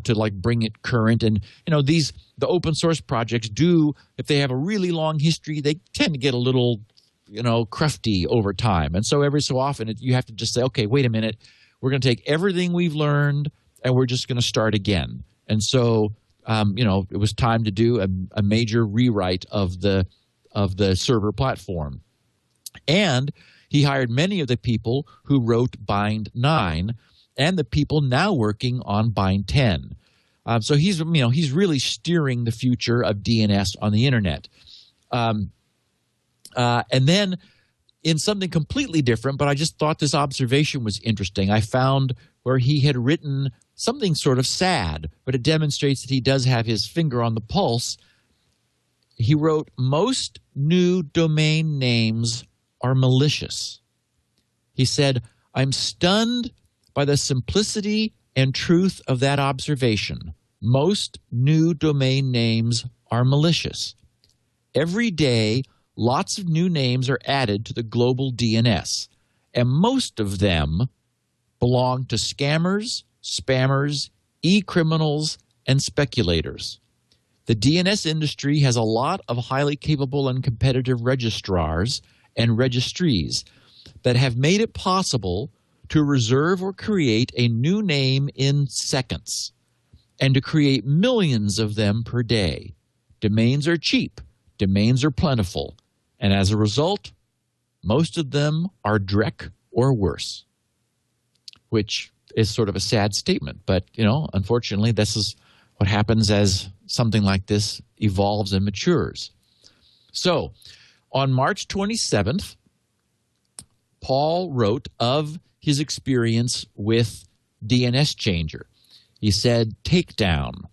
to like bring it current. And the open source projects do, if they have a really long history, they tend to get a little crufty over time. And so every so often you have to just say, okay, wait a minute, we're going to take everything we've learned and we're just going to start again. And so it was time to do a major rewrite of the server platform. And he hired many of the people who wrote Bind 9 and the people now working on Bind 10. So he's really steering the future of DNS on the internet. And then in something completely different, but I just thought this observation was interesting, I found where he had written something sort of sad, but it demonstrates that he does have his finger on the pulse. He wrote, "Most new domain names are malicious." He said, "I'm stunned by the simplicity and truth of that observation. Most new domain names are malicious. Every day, lots of new names are added to the global DNS, and most of them belong to scammers, spammers, e-criminals, and speculators. The DNS industry has a lot of highly capable and competitive registrars and registries that have made it possible to reserve or create a new name in seconds and to create millions of them per day. Domains are cheap, domains are plentiful, and as a result, most of them are dreck or worse," which is sort of a sad statement. But, unfortunately, this is what happens as something like this evolves and matures. So, on March 27th, Paul wrote of his experience with DNS Changer. He said, "Takedown.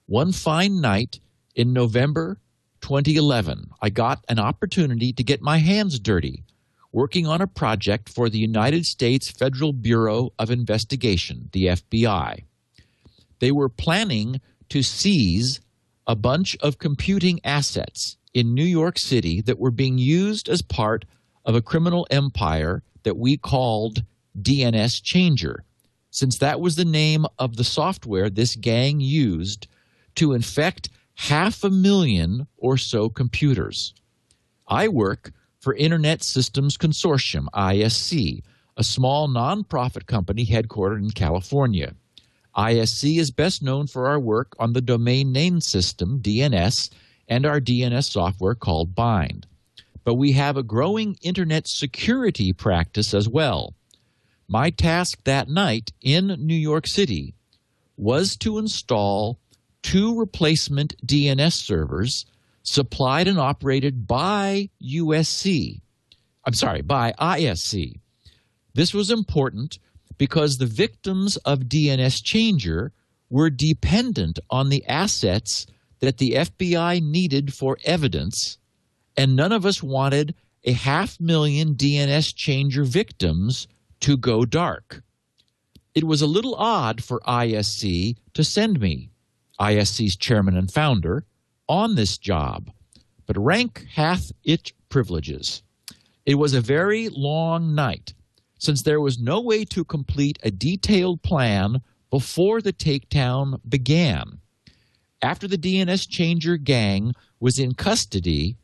One fine night in November 2011, I got an opportunity to get my hands dirty working on a project for the United States Federal Bureau of Investigation, the FBI. They were planning to seize a bunch of computing assets in New York City that were being used as part of a criminal empire that we called DNS Changer, since that was the name of the software this gang used to infect 500,000 or so computers. I work for Internet Systems Consortium, ISC, a small nonprofit company headquartered in California. ISC is best known for our work on the domain name system, DNS, and our DNS software called Bind. But we have a growing Internet security practice as well. My task that night in New York City was to install 2 replacement DNS servers supplied and operated by ISC. This was important because the victims of DNS Changer were dependent on the assets that the FBI needed for evidence, and none of us wanted 500,000 DNS Changer victims to go dark. It was a little odd for ISC to send me, ISC's chairman and founder, on this job, but rank hath its privileges. It was a very long night, since there was no way to complete a detailed plan before the takedown began. After the DNS Changer gang was in custody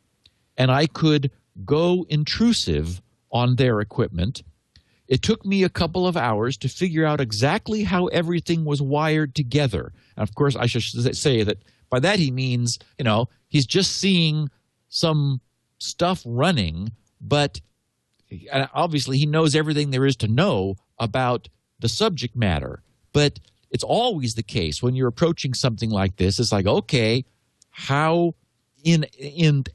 and I could go intrusive on their equipment, it took me a couple of hours to figure out exactly how everything was wired together. And of course, I should say that by that he means, he's just seeing some stuff running, but obviously he knows everything there is to know about the subject matter. But it's always the case when you're approaching something like this. It's like, okay, how in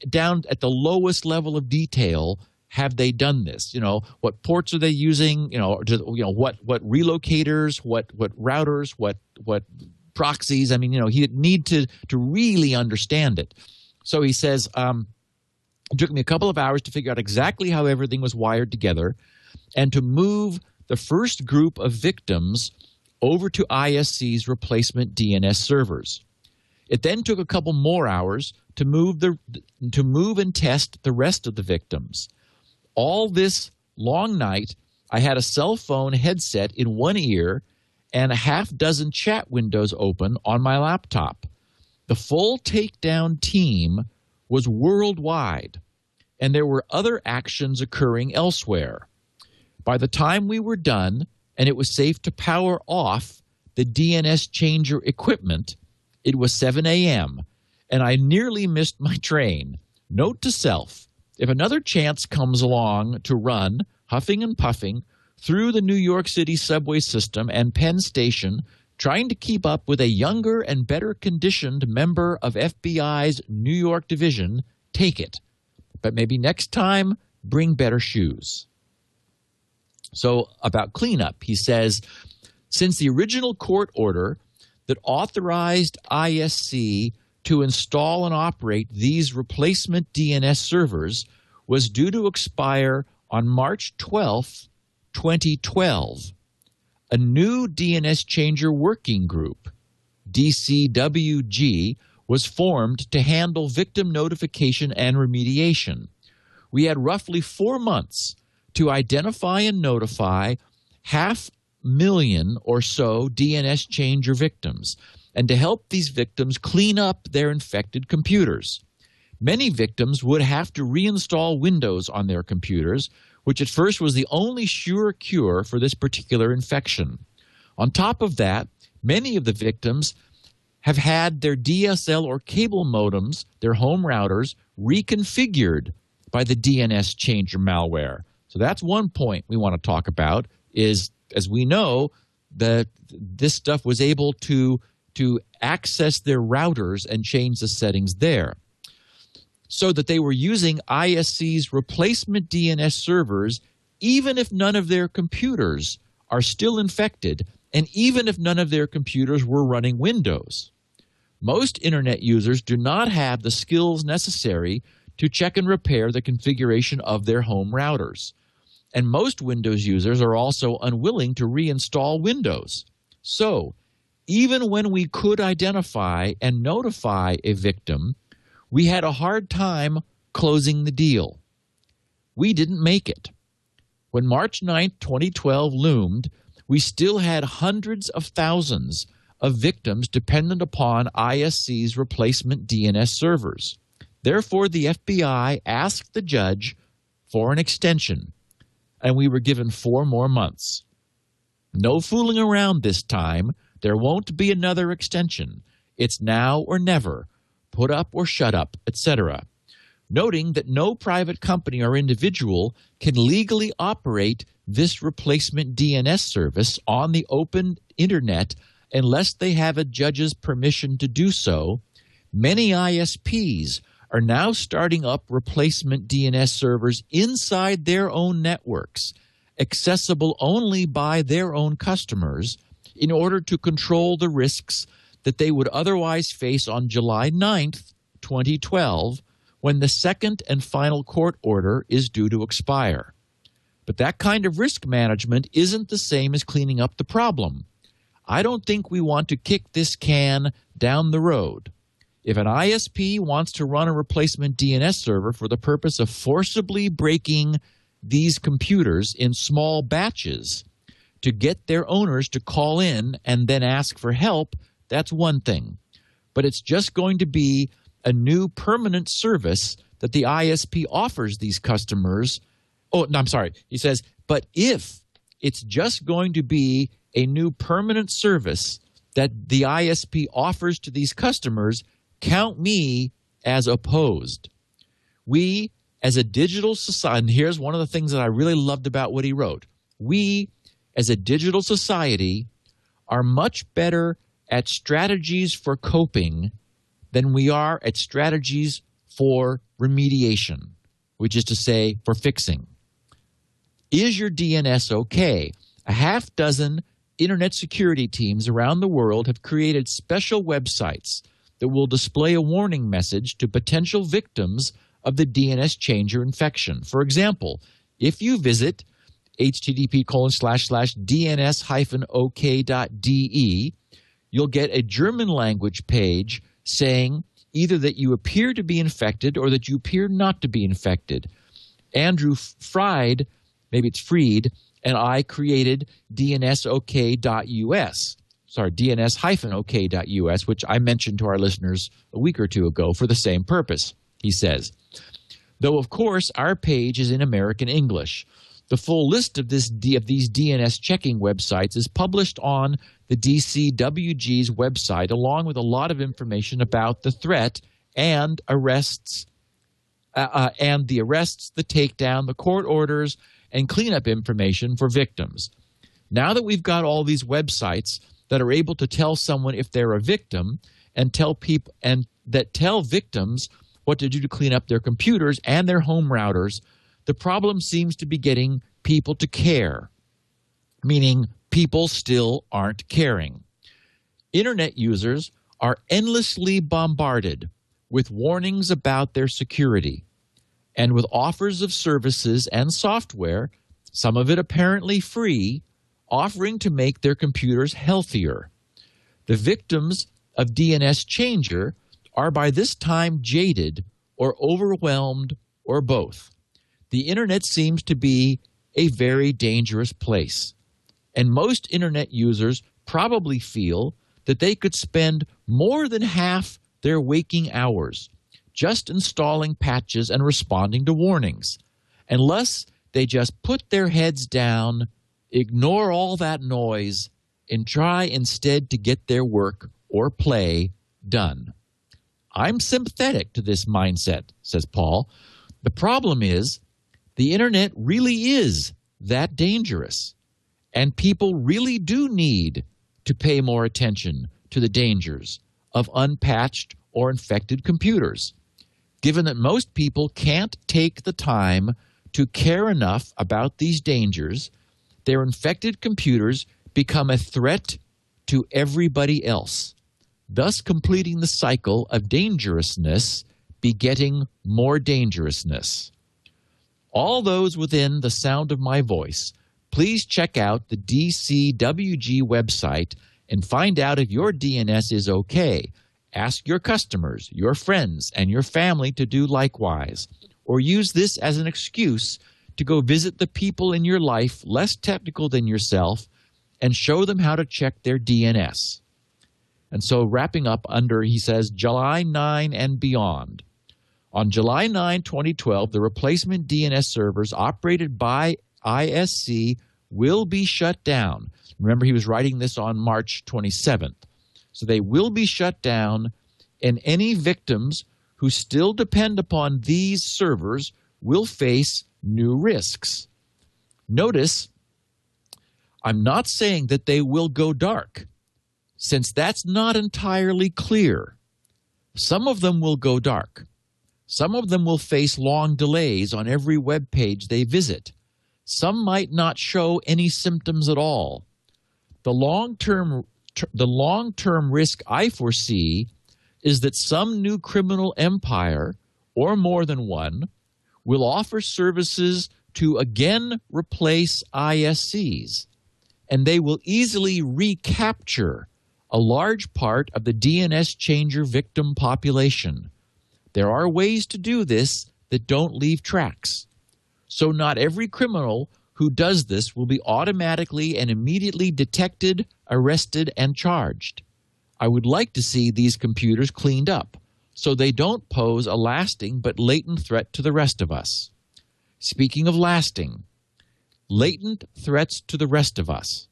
down at the lowest level of detail have they done this? What ports are they using? What relocators, what routers, what proxies? He'd need to really understand it. So he says, it took me a couple of hours to figure out exactly how everything was wired together and to move the first group of victims over to ISC's replacement DNS servers. It then took a couple more hours to move and test the rest of the victims. All this long night, I had a cell phone headset in one ear and a half dozen chat windows open on my laptop. The full takedown team was worldwide, and there were other actions occurring elsewhere. By the time we were done and it was safe to power off the DNS Changer equipment, it was 7 a.m., and I nearly missed my train. Note to self, if another chance comes along to run, huffing and puffing, through the New York City subway system and Penn Station, trying to keep up with a younger and better conditioned member of FBI's New York division, take it. But maybe next time, bring better shoes. So about cleanup, he says, since the original court order that authorized ISC to install and operate these replacement DNS servers was due to expire on March 12th, 2012, a new DNS Changer working group, DCWG, was formed to handle victim notification and remediation. We had roughly 4 months to identify and notify 500,000 or so DNS Changer victims and to help these victims clean up their infected computers. Many victims would have to reinstall Windows on their computers, which at first was the only sure cure for this particular infection. On top of that, many of the victims have had their DSL or cable modems, their home routers, reconfigured by the DNS Changer malware. So that's one point we want to talk about is, as we know, that this stuff was able to access their routers and change the settings there, so that they were using ISC's replacement DNS servers even if none of their computers are still infected and even if none of their computers were running Windows. Most Internet users do not have the skills necessary to check and repair the configuration of their home routers. And most Windows users are also unwilling to reinstall Windows. So, even when we could identify and notify a victim, we had a hard time closing the deal. We didn't make it. When March 9, 2012 loomed, we still had hundreds of thousands of victims dependent upon ISC's replacement DNS servers. Therefore, the FBI asked the judge for an extension, and we were given 4 more months. No fooling around this time. There won't be another extension. It's now or never. Put up or shut up, etc. Noting that no private company or individual can legally operate this replacement DNS service on the open internet unless they have a judge's permission to do so, many ISPs are now starting up replacement DNS servers inside their own networks, accessible only by their own customers, in order to control the risks that they would otherwise face on July 9th, 2012, when the second and final court order is due to expire. But that kind of risk management isn't the same as cleaning up the problem. I don't think we want to kick this can down the road. If an ISP wants to run a replacement DNS server for the purpose of forcibly breaking these computers in small batches to get their owners to call in and then ask for help, that's one thing. But it's just going to be a new permanent service that the ISP offers these customers. Oh, no, I'm sorry. He says, but if it's just going to be a new permanent service that the ISP offers to these customers, count me as opposed. We, as a digital society, and here's one of the things that I really loved about what he wrote. We, as a digital society, are much better at strategies for coping than we are at strategies for remediation, which is to say, for fixing. Is your DNS okay? A half dozen internet security teams around the world have created special websites that will display a warning message to potential victims of the DNS Changer infection. For example, if you visit http://dns-ok.de, you'll get a German language page saying either that you appear to be infected or that you appear not to be infected. Andrew Fried, maybe it's Fried, and I created DNS-OK.us. Sorry, DNS-OK.us, which I mentioned to our listeners a week or two ago for the same purpose, he says. Though, of course, our page is in American English. The full list of these DNS checking websites is published on the DCWG's website, along with a lot of information about the threat and arrests, the takedown, the court orders, and cleanup information for victims. Now that we've got all these websites that are able to tell someone if they're a victim and tell victims what to do to clean up their computers and their home routers, the problem seems to be getting people to care, meaning people still aren't caring. Internet users are endlessly bombarded with warnings about their security and with offers of services and software, some of it apparently free, offering to make their computers healthier. The victims of DNS Changer are by this time jaded or overwhelmed or both. The internet seems to be a very dangerous place, and most internet users probably feel that they could spend more than half their waking hours just installing patches and responding to warnings, unless they just put their heads down, ignore all that noise, and try instead to get their work or play done. I'm sympathetic to this mindset, says Paul. The problem is the internet really is that dangerous, and people really do need to pay more attention to the dangers of unpatched or infected computers. Given that most people can't take the time to care enough about these dangers, their infected computers become a threat to everybody else, thus completing the cycle of dangerousness begetting more dangerousness. All those within the sound of my voice, please check out the DCWG website and find out if your DNS is okay. Ask your customers, your friends, and your family to do likewise, or use this as an excuse to go visit the people in your life less technical than yourself and show them how to check their DNS. And so wrapping up under, he says, July 9 and beyond. On July 9, 2012, the replacement DNS servers operated by ISC will be shut down. Remember, he was writing this on March 27th. So they will be shut down, and any victims who still depend upon these servers will face new risks. Notice, I'm not saying that they will go dark, since that's not entirely clear. Some of them will go dark. Some of them will face long delays on every web page they visit. Some might not show any symptoms at all. The long-term risk I foresee is that some new criminal empire, or more than one, will offer services to again replace ISCs, and they will easily recapture a large part of the DNS Changer victim population. There are ways to do this that don't leave tracks. So not every criminal who does this will be automatically and immediately detected, arrested, and charged. I would like to see these computers cleaned up so they don't pose a lasting but latent threat to the rest of us. Speaking of lasting, latent threats to the rest of us.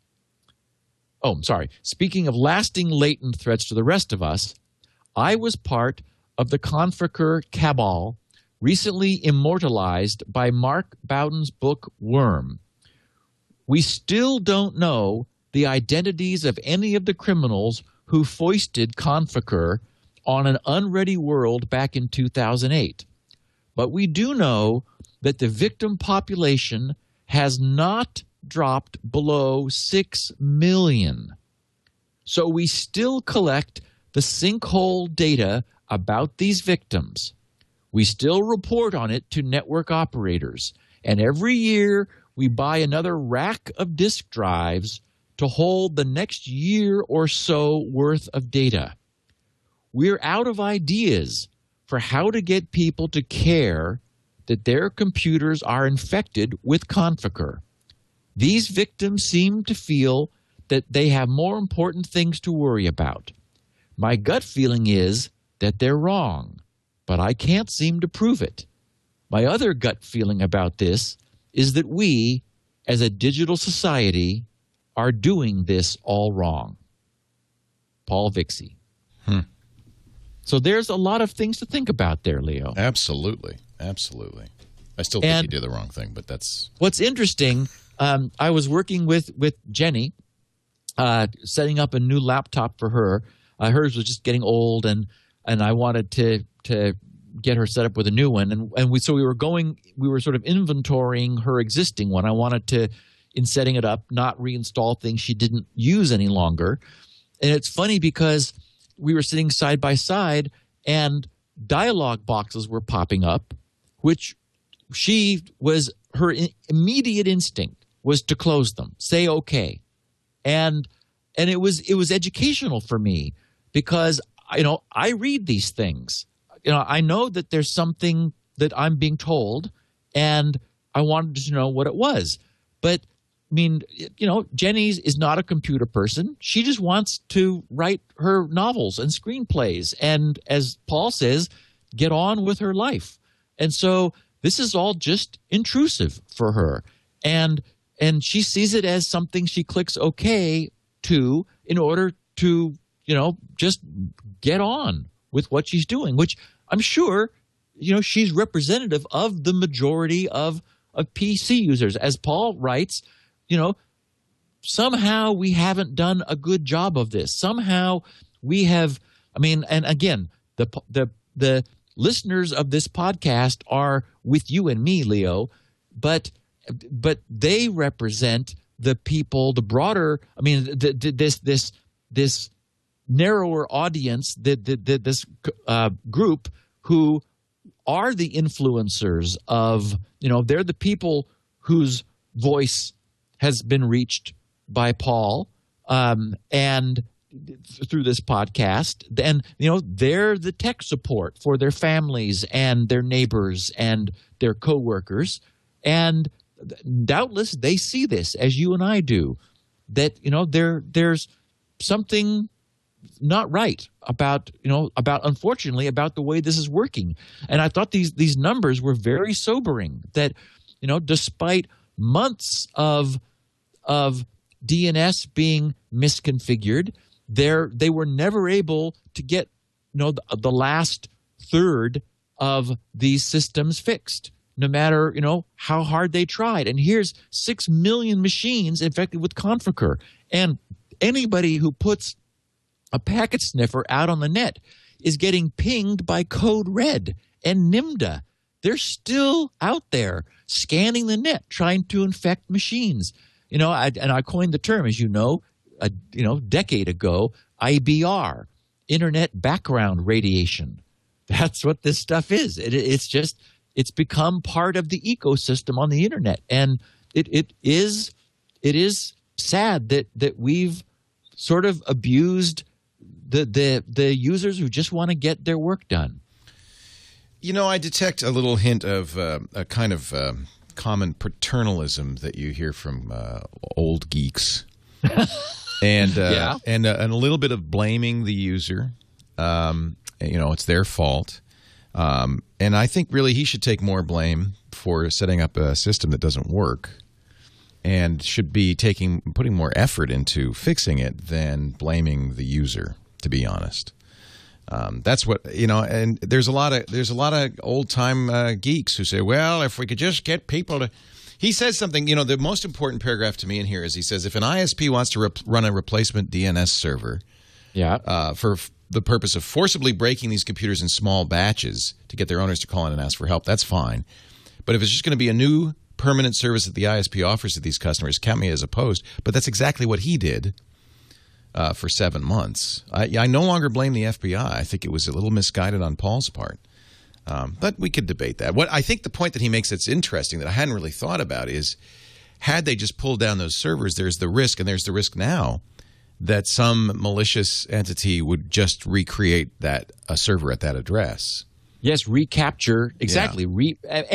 Speaking of lasting latent threats to the rest of us, I was part of the Conficker cabal recently immortalized by Mark Bowden's book Worm. We still don't know the identities of any of the criminals who foisted Conficker on an unready world back in 2008. But we do know that the victim population has not dropped below 6 million. So we still collect the sinkhole data about these victims. We still report on it to network operators, and every year we buy another rack of disk drives to hold the next year or so worth of data. We're out of ideas for how to get people to care that their computers are infected with Conficker. These victims seem to feel that they have more important things to worry about. My gut feeling is that they're wrong, but I can't seem to prove it. My other gut feeling about this is that we, as a digital society, are doing this all wrong. Paul Vixie. So there's a lot of things to think about there, Leo. Absolutely. Absolutely. I still think you did the wrong thing, but that's... What's interesting, I was working with Jenny, setting up a new laptop for her. Hers was just getting old, and I wanted to get her set up with a new one. And we were sort of inventorying her existing one. I wanted to, in setting it up, not reinstall things she didn't use any longer. And it's funny because we were sitting side by side and dialog boxes were popping up, which her immediate instinct was to close them, say okay. And it was educational for me because, I read these things. I know that there's something that I'm being told, and I wanted to know what it was. But I mean, Jenny is not a computer person. She just wants to write her novels and screenplays and, as Paul says, get on with her life. And so this is all just intrusive for her. And she sees it as something she clicks OK to in order to, just get on with what she's doing, which I'm sure, she's representative of the majority of PC users. As Paul writes, somehow we haven't done a good job of this. Somehow we have, and again, the listeners of this podcast are with you and me, Leo, but they represent the people, the broader, this narrower audience, this group who are the influencers of, they're the people whose voice has been reached by Paul and through this podcast. And, they're the tech support for their families and their neighbors and their coworkers. And doubtless they see this as you and I do, that, there's something not right about unfortunately about the way this is working. And I thought these numbers were very sobering, that despite months of DNS being misconfigured, they were never able to get the last third of these systems fixed, no matter how hard they tried. And here's 6 million machines infected with Conficker, and anybody who puts a packet sniffer out on the net is getting pinged by Code Red and NIMDA. They're still out there scanning the net, trying to infect machines. I coined the term, as a decade ago, IBR, Internet Background Radiation. That's what this stuff is. It's become part of the ecosystem on the internet, and it is sad that we've sort of abused the users who just want to get their work done. I detect a little hint of a kind of common paternalism that you hear from old geeks, and a little bit of blaming the user. It's their fault, and I think really he should take more blame for setting up a system that doesn't work, and should be putting more effort into fixing it than blaming the user, to be honest. That's what, and there's a lot of old time geeks who say, well, if we could just get people to. He says something, the most important paragraph to me in here is he says, if an ISP wants to run a replacement DNS server for the purpose of forcibly breaking these computers in small batches to get their owners to call in and ask for help, that's fine. But if it's just going to be a new permanent service that the ISP offers to these customers, count me as opposed. But that's exactly what he did for 7 months. I no longer blame the FBI. I think it was a little misguided on Paul's part. But we could debate that. What I think the point that he makes that's interesting that I hadn't really thought about is, had they just pulled down those servers, there's the risk, and there's the risk now, that some malicious entity would just recreate a server at that address. Yes, recapture, exactly. Yeah.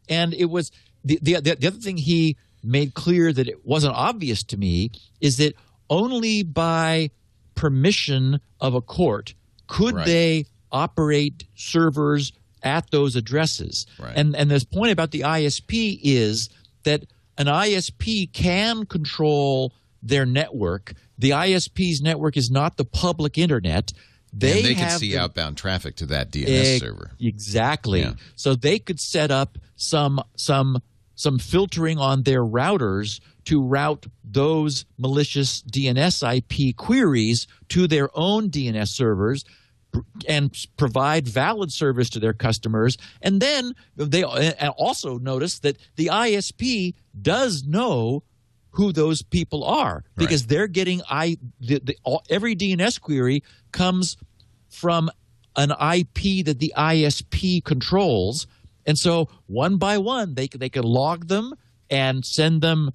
And it was the other thing he made clear that it wasn't obvious to me is that only by permission of a court could they operate servers at those addresses. Right. And this point about the ISP is that an ISP can control their network. The ISP's network is not the public internet. They can see outbound traffic to that DNS server. Exactly. Yeah. So they could set up some filtering on their routers to route those malicious DNS IP queries to their own DNS servers and provide valid service to their customers. And then they also notice that the ISP does know who those people are because they're getting every DNS query comes from an IP that the ISP controls. And so one by one, they can log them and send them,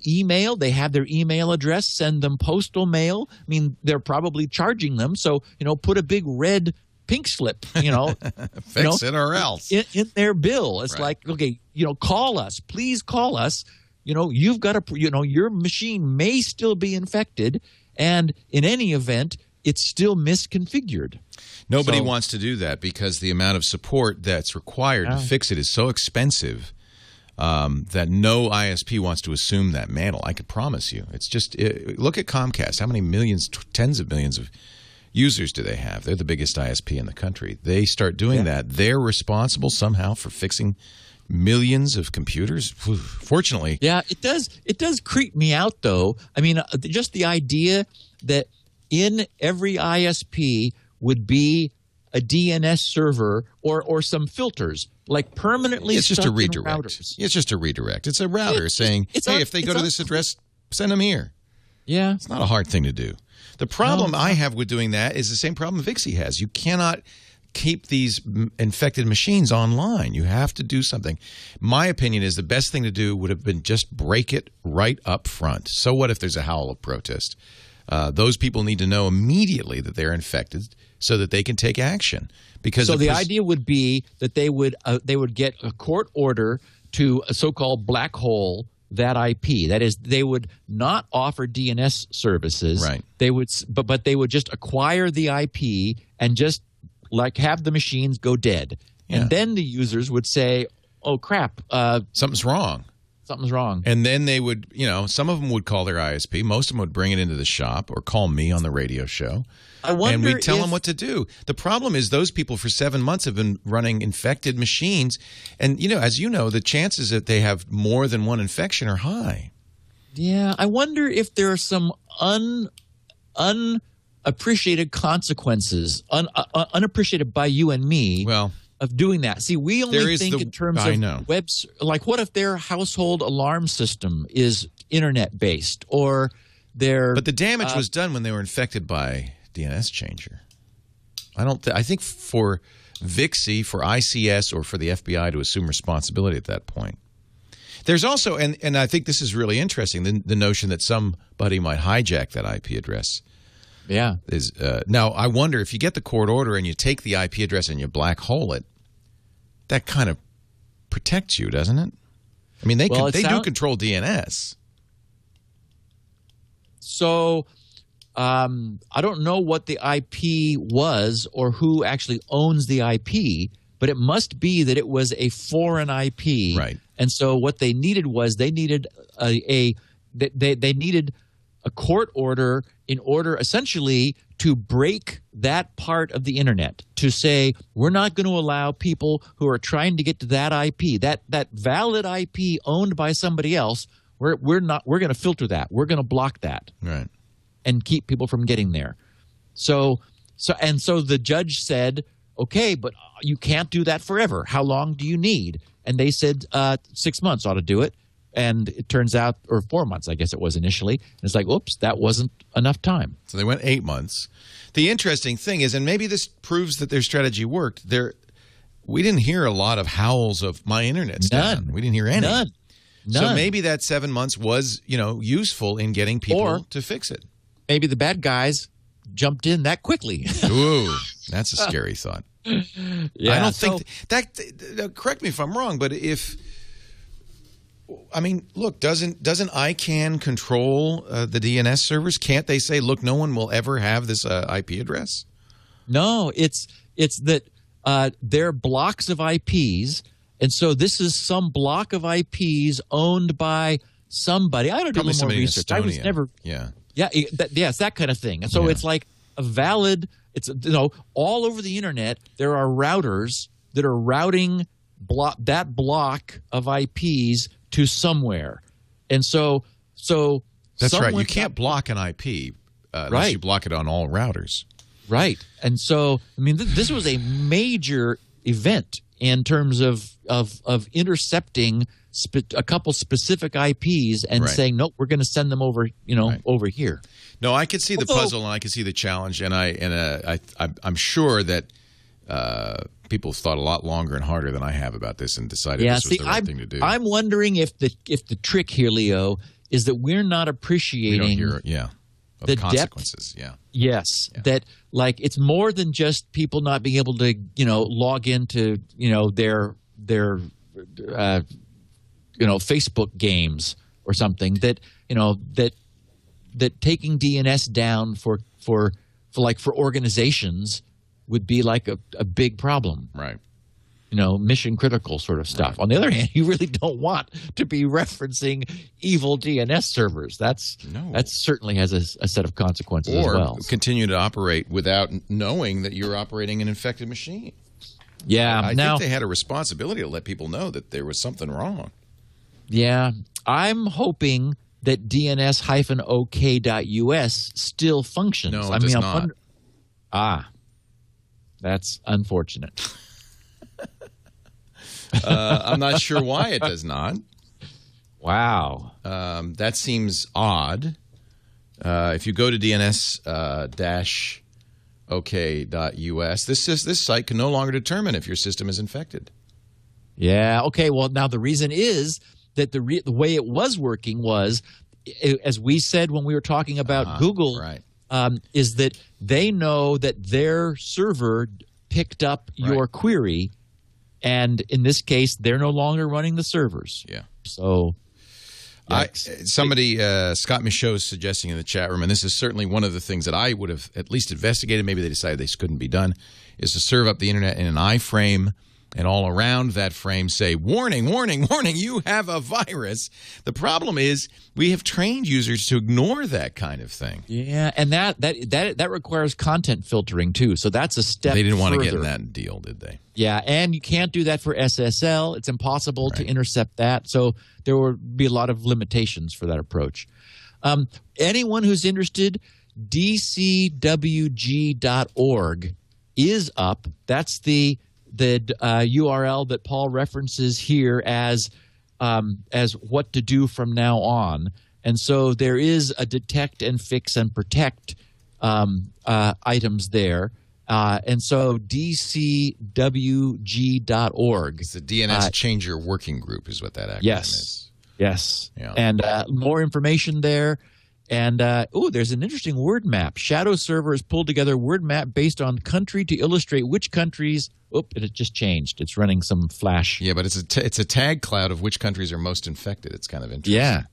email. They have their email address, send them postal mail. I mean, they're probably charging them. So, put a big red pink slip, fix it or else in their bill. It's like, okay, call us, please call us. You've got to, your machine may still be infected. And in any event, it's still misconfigured. Nobody wants to do that because the amount of support that's required to fix it is so expensive that no ISP wants to assume that mantle. I could promise you. It's just look at Comcast. How many millions, tens of millions of users do they have? They're the biggest ISP in the country. They start doing that. They're responsible somehow for fixing millions of computers. Fortunately, it does creep me out though. I mean, just the idea that in every ISP would be a DNS server or some filters, like permanently. It's just a redirect. Routers. It's just a redirect. It's a router saying, "Hey, if they go to this address, send them here." Yeah, it's not a hard thing to do. The problem I have with doing that is the same problem Vixie has. You cannot keep these infected machines online. You have to do something. My opinion is the best thing to do would have been just break it right up front. So what if there's a howl of protest? Those people need to know immediately that they're infected so that they can take action. Because the idea would be that they would get a court order to a so-called black hole that IP. That is, they would not offer DNS services. Right. They would, but they would just acquire the IP and just have the machines go dead. Yeah. And then the users would say, "Oh crap, something's wrong." Something's wrong. And then they would, some of them would call their ISP. Most of them would bring it into the shop or call me on the radio show. And we'd tell them what to do. The problem is those people for 7 months have been running infected machines. And, as you know, the chances that they have more than one infection are high. Yeah. I wonder if there are some unappreciated consequences, unappreciated by you and me. Well, of doing that. See, we only think in terms of webs. Like, what if their household alarm system is internet-based, or their? But the damage was done when they were infected by DNS Changer. I think for Vixie, for ICS, or for the FBI to assume responsibility at that point. There's also, and I think this is really interesting, the notion that somebody might hijack that IP address. Yeah. Now, I wonder if you get the court order and you take the IP address and you black hole it, that kind of protects you, doesn't it? I mean, they do control DNS. So I don't know what the IP was or who actually owns the IP, but it must be that it was a foreign IP. Right. And so what they needed was they needed they needed a court order in order essentially to break that part of the internet, to say we're not going to allow people who are trying to get to that IP, that valid IP owned by somebody else. We're going to filter that. We're going to block that. Right. And keep people from getting there. So the judge said, okay, but you can't do that forever. How long do you need? And they said 6 months ought to do it. And it turns out, or 4 months, I guess it was initially. And it's like, oops, that wasn't enough time. So they went 8 months. The interesting thing is, and maybe this proves that their strategy worked, we didn't hear a lot of howls of my internet's down. We didn't hear any. None. So maybe that 7 months was, useful in getting people to fix it. Maybe the bad guys jumped in that quickly. Ooh, that's a scary thought. Yeah, I don't think that. Correct me if I'm wrong, but I mean, look, doesn't ICANN control the DNS servers? Can't they say, look, no one will ever have this IP address? No, it's that they're blocks of IPs, and so this is some block of IPs owned by somebody. I don't do a little more research. I was never. It's that kind of thing. And so it's like a valid. It's all over the internet. There are routers that are routing that block of IPs to somewhere, and so that's right. You can't block an IP unless you block it on all routers. Right, and so I mean, this was a major event in terms of intercepting a couple specific IPs and saying, nope, we're going to send them over, over here. No, I could see the puzzle and I could see the challenge, and I'm sure that people have thought a lot longer and harder than I have about this and decided this was the right thing to do. I'm wondering if the trick here, Leo, is that we're not appreciating the consequences. That like it's more than just people not being able to log into their Facebook games or something, that that taking DNS down for organizations would be like a big problem. Right. Mission critical sort of stuff. Right. On the other hand, you really don't want to be referencing evil DNS servers. That certainly has a set of consequences as well. Or continue to operate without knowing that you're operating an infected machine. Yeah. I think they had a responsibility to let people know that there was something wrong. Yeah. I'm hoping that DNS-OK.us still functions. No, it does not. That's unfortunate. I'm not sure why it does not. Wow. That seems odd. If you go to DNS-OK.us, this site can no longer determine if your system is infected. Yeah. Okay. Well, now the reason is that the way it was working was, as we said when we were talking about Google, is that they know that their server picked up your query. And in this case, they're no longer running the servers. Yeah. So, somebody, Scott Michaud, is suggesting in the chat room, and this is certainly one of the things that I would have at least investigated. Maybe they decided this couldn't be done, is to serve up the internet in an iframe, and all around that frame say, warning, warning, warning, you have a virus. The problem is we have trained users to ignore that kind of thing. Yeah, and that requires content filtering too. So that's a step They didn't want further. to get in that deal, did they? Yeah, and you can't do that for SSL. It's impossible to intercept that. So there would be a lot of limitations for that approach. Anyone who's interested, dcwg.org is up. That's the URL that Paul references here as what to do from now on. And so there is a detect and fix and protect items there. And so dcwg.org. It's the DNS Changer Working Group is what that acronym is. Yes. Yeah. And more information there. And, there's an interesting word map. Shadow Server has pulled together a word map based on country to illustrate which countries. It just changed. It's running some flash. Yeah, but it's a tag cloud of which countries are most infected. It's kind of interesting. Yeah.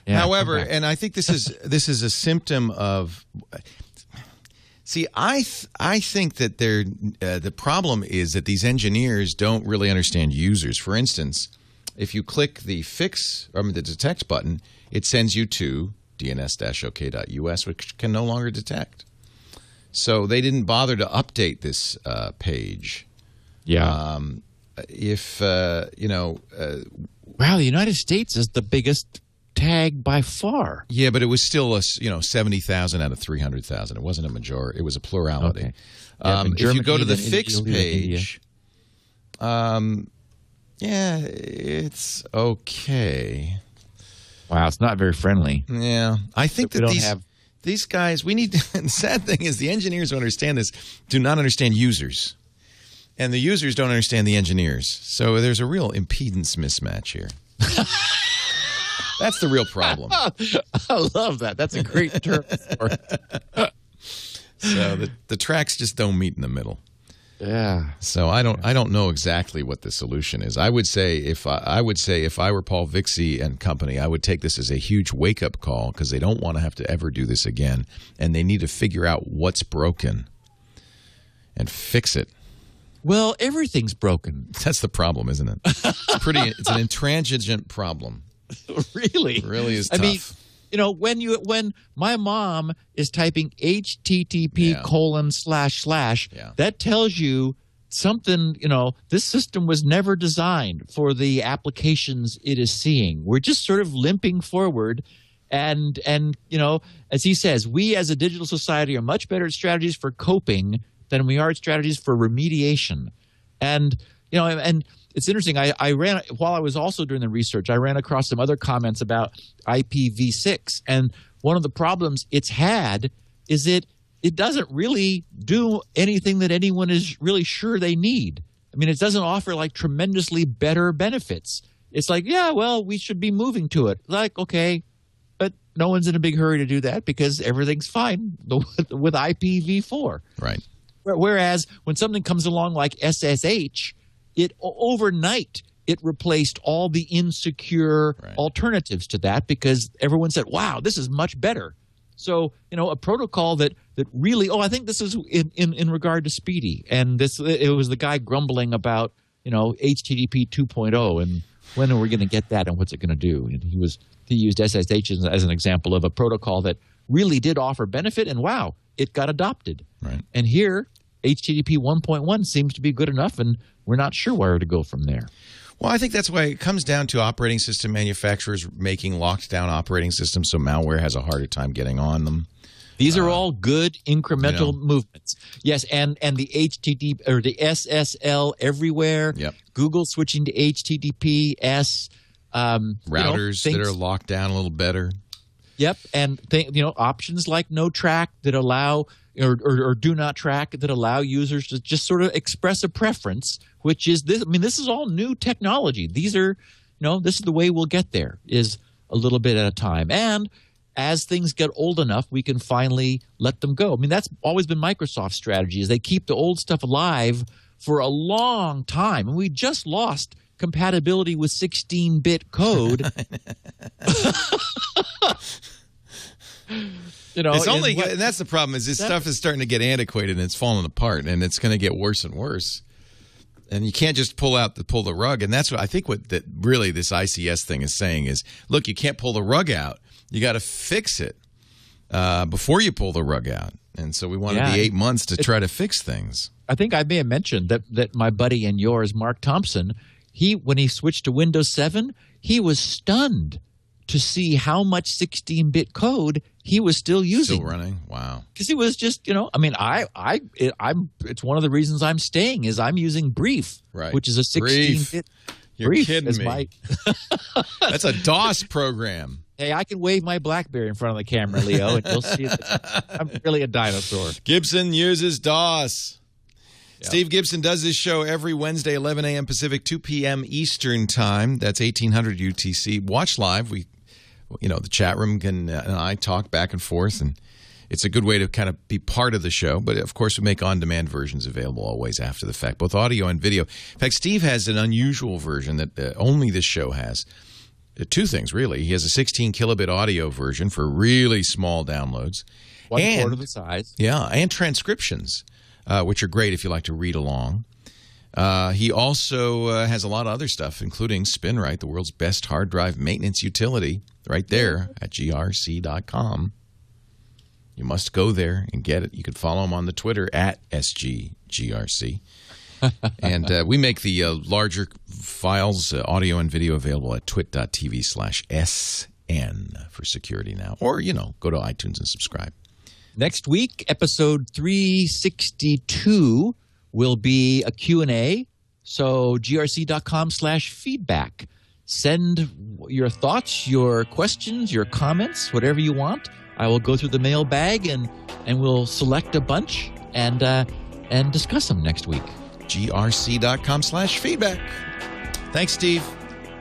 However, and I think this is a symptom of. See, I think that the problem is that these engineers don't really understand users. For instance, if you click the the detect button, it sends you to DNS-OK.us, which can no longer detect. So they didn't bother to update this page. Yeah. Wow, the United States is the biggest tag by far. Yeah, but it was still 70,000 out of 300,000. It wasn't a majority. It was a plurality. Okay. If you go to the fix page, it's okay. Wow, it's not very friendly. Yeah, I think that these guys, we need – the sad thing is the engineers who understand this do not understand users, and the users don't understand the engineers. So there's a real impedance mismatch here. That's the real problem. I love that. That's a great term for it. So the tracks just don't meet in the middle. Yeah. So I don't know exactly what the solution is. I would say if I were Paul Vixie and company, I would take this as a huge wake up call because they don't want to have to ever do this again, and they need to figure out what's broken and fix it. Well, everything's broken. That's the problem, isn't it? It's an intransigent problem. Really? It really is tough. I mean, when my mom is typing http:// that tells you something, this system was never designed for the applications it is seeing. We're just sort of limping forward. And as he says, we as a digital society are much better at strategies for coping than we are at strategies for remediation. And, and it's interesting. I ran, while I was also doing the research, I ran across some other comments about IPv6. And one of the problems it's had is it doesn't really do anything that anyone is really sure they need. I mean, it doesn't offer like tremendously better benefits. It's like, yeah, well, we should be moving to it. Like, okay, but no one's in a big hurry to do that because everything's fine with IPv4. Right. Whereas when something comes along like SSH, overnight it replaced all the insecure alternatives to that because everyone said, wow, this is much better. So, a protocol that really, I think this is in regard to Speedy. And it was the guy grumbling about, HTTP 2.0 and when are we going to get that and what's it going to do? And he used SSH as an example of a protocol that really did offer benefit, and wow, it got adopted. Right. And here, HTTP 1.1 seems to be good enough, and we're not sure where to go from there. Well, I think that's why it comes down to operating system manufacturers making locked down operating systems so malware has a harder time getting on them. These are all good incremental movements. Yes, and the HTTP or the SSL everywhere. Yep. Google switching to HTTPS. Routers that are locked down a little better. Yep, and options like no track that allow or do not track that allow users to just sort of express a preference, which is this. I mean, this is all new technology. These are, this is the way we'll get there, is a little bit at a time. And as things get old enough, we can finally let them go. I mean, that's always been Microsoft's strategy, is they keep the old stuff alive for a long time. And we just lost compatibility with 16-bit code. It's only and that's the problem, is this stuff is starting to get antiquated and it's falling apart, and it's going to get worse and worse. And you can't just pull the rug. And that's what I think really this ICS thing is saying is, look, you can't pull the rug out. You got to fix it before you pull the rug out. And so we wanted the 8 months to try to fix things. I think I may have mentioned that my buddy and yours, Mark Thompson, when he switched to Windows 7, he was stunned to see how much 16-bit code he was still using. Still running? Wow. Because he was just, I mean, it's one of the reasons I'm staying is I'm using Brief, which is a 16-bit. You're Brief kidding me. That's a DOS program. Hey, I can wave my BlackBerry in front of the camera, Leo, and you'll see that I'm really a dinosaur. Gibson uses DOS. Yep. Steve Gibson does this show every Wednesday, 11 a.m. Pacific, 2 p.m. Eastern Time. That's 1800 UTC. Watch live. The chat room and I talk back and forth, and it's a good way to kind of be part of the show. But, of course, we make on-demand versions available always after the fact, both audio and video. In fact, Steve has an unusual version that only this show has. Two things, really. He has a 16-kilobit audio version for really small downloads. One-quarter of the size. Yeah, and transcriptions, which are great if you like to read along. He also has a lot of other stuff, including Spinrite, the world's best hard drive maintenance utility, right there at grc.com. You must go there and get it. You can follow him on the Twitter at SGGRC. And we make the larger files, audio and video, available at twit.tv/SN for security now. Or, go to iTunes and subscribe. Next week, episode 362 will be a Q&A. So grc.com/feedback. Send your thoughts, your questions, your comments, whatever you want. I will go through the mailbag and we'll select a bunch and discuss them next week. grc.com/feedback. Thanks, Steve.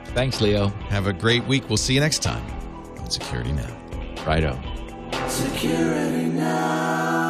Thanks, Leo. Have a great week. We'll see you next time on Security Now. Righto. Security Now.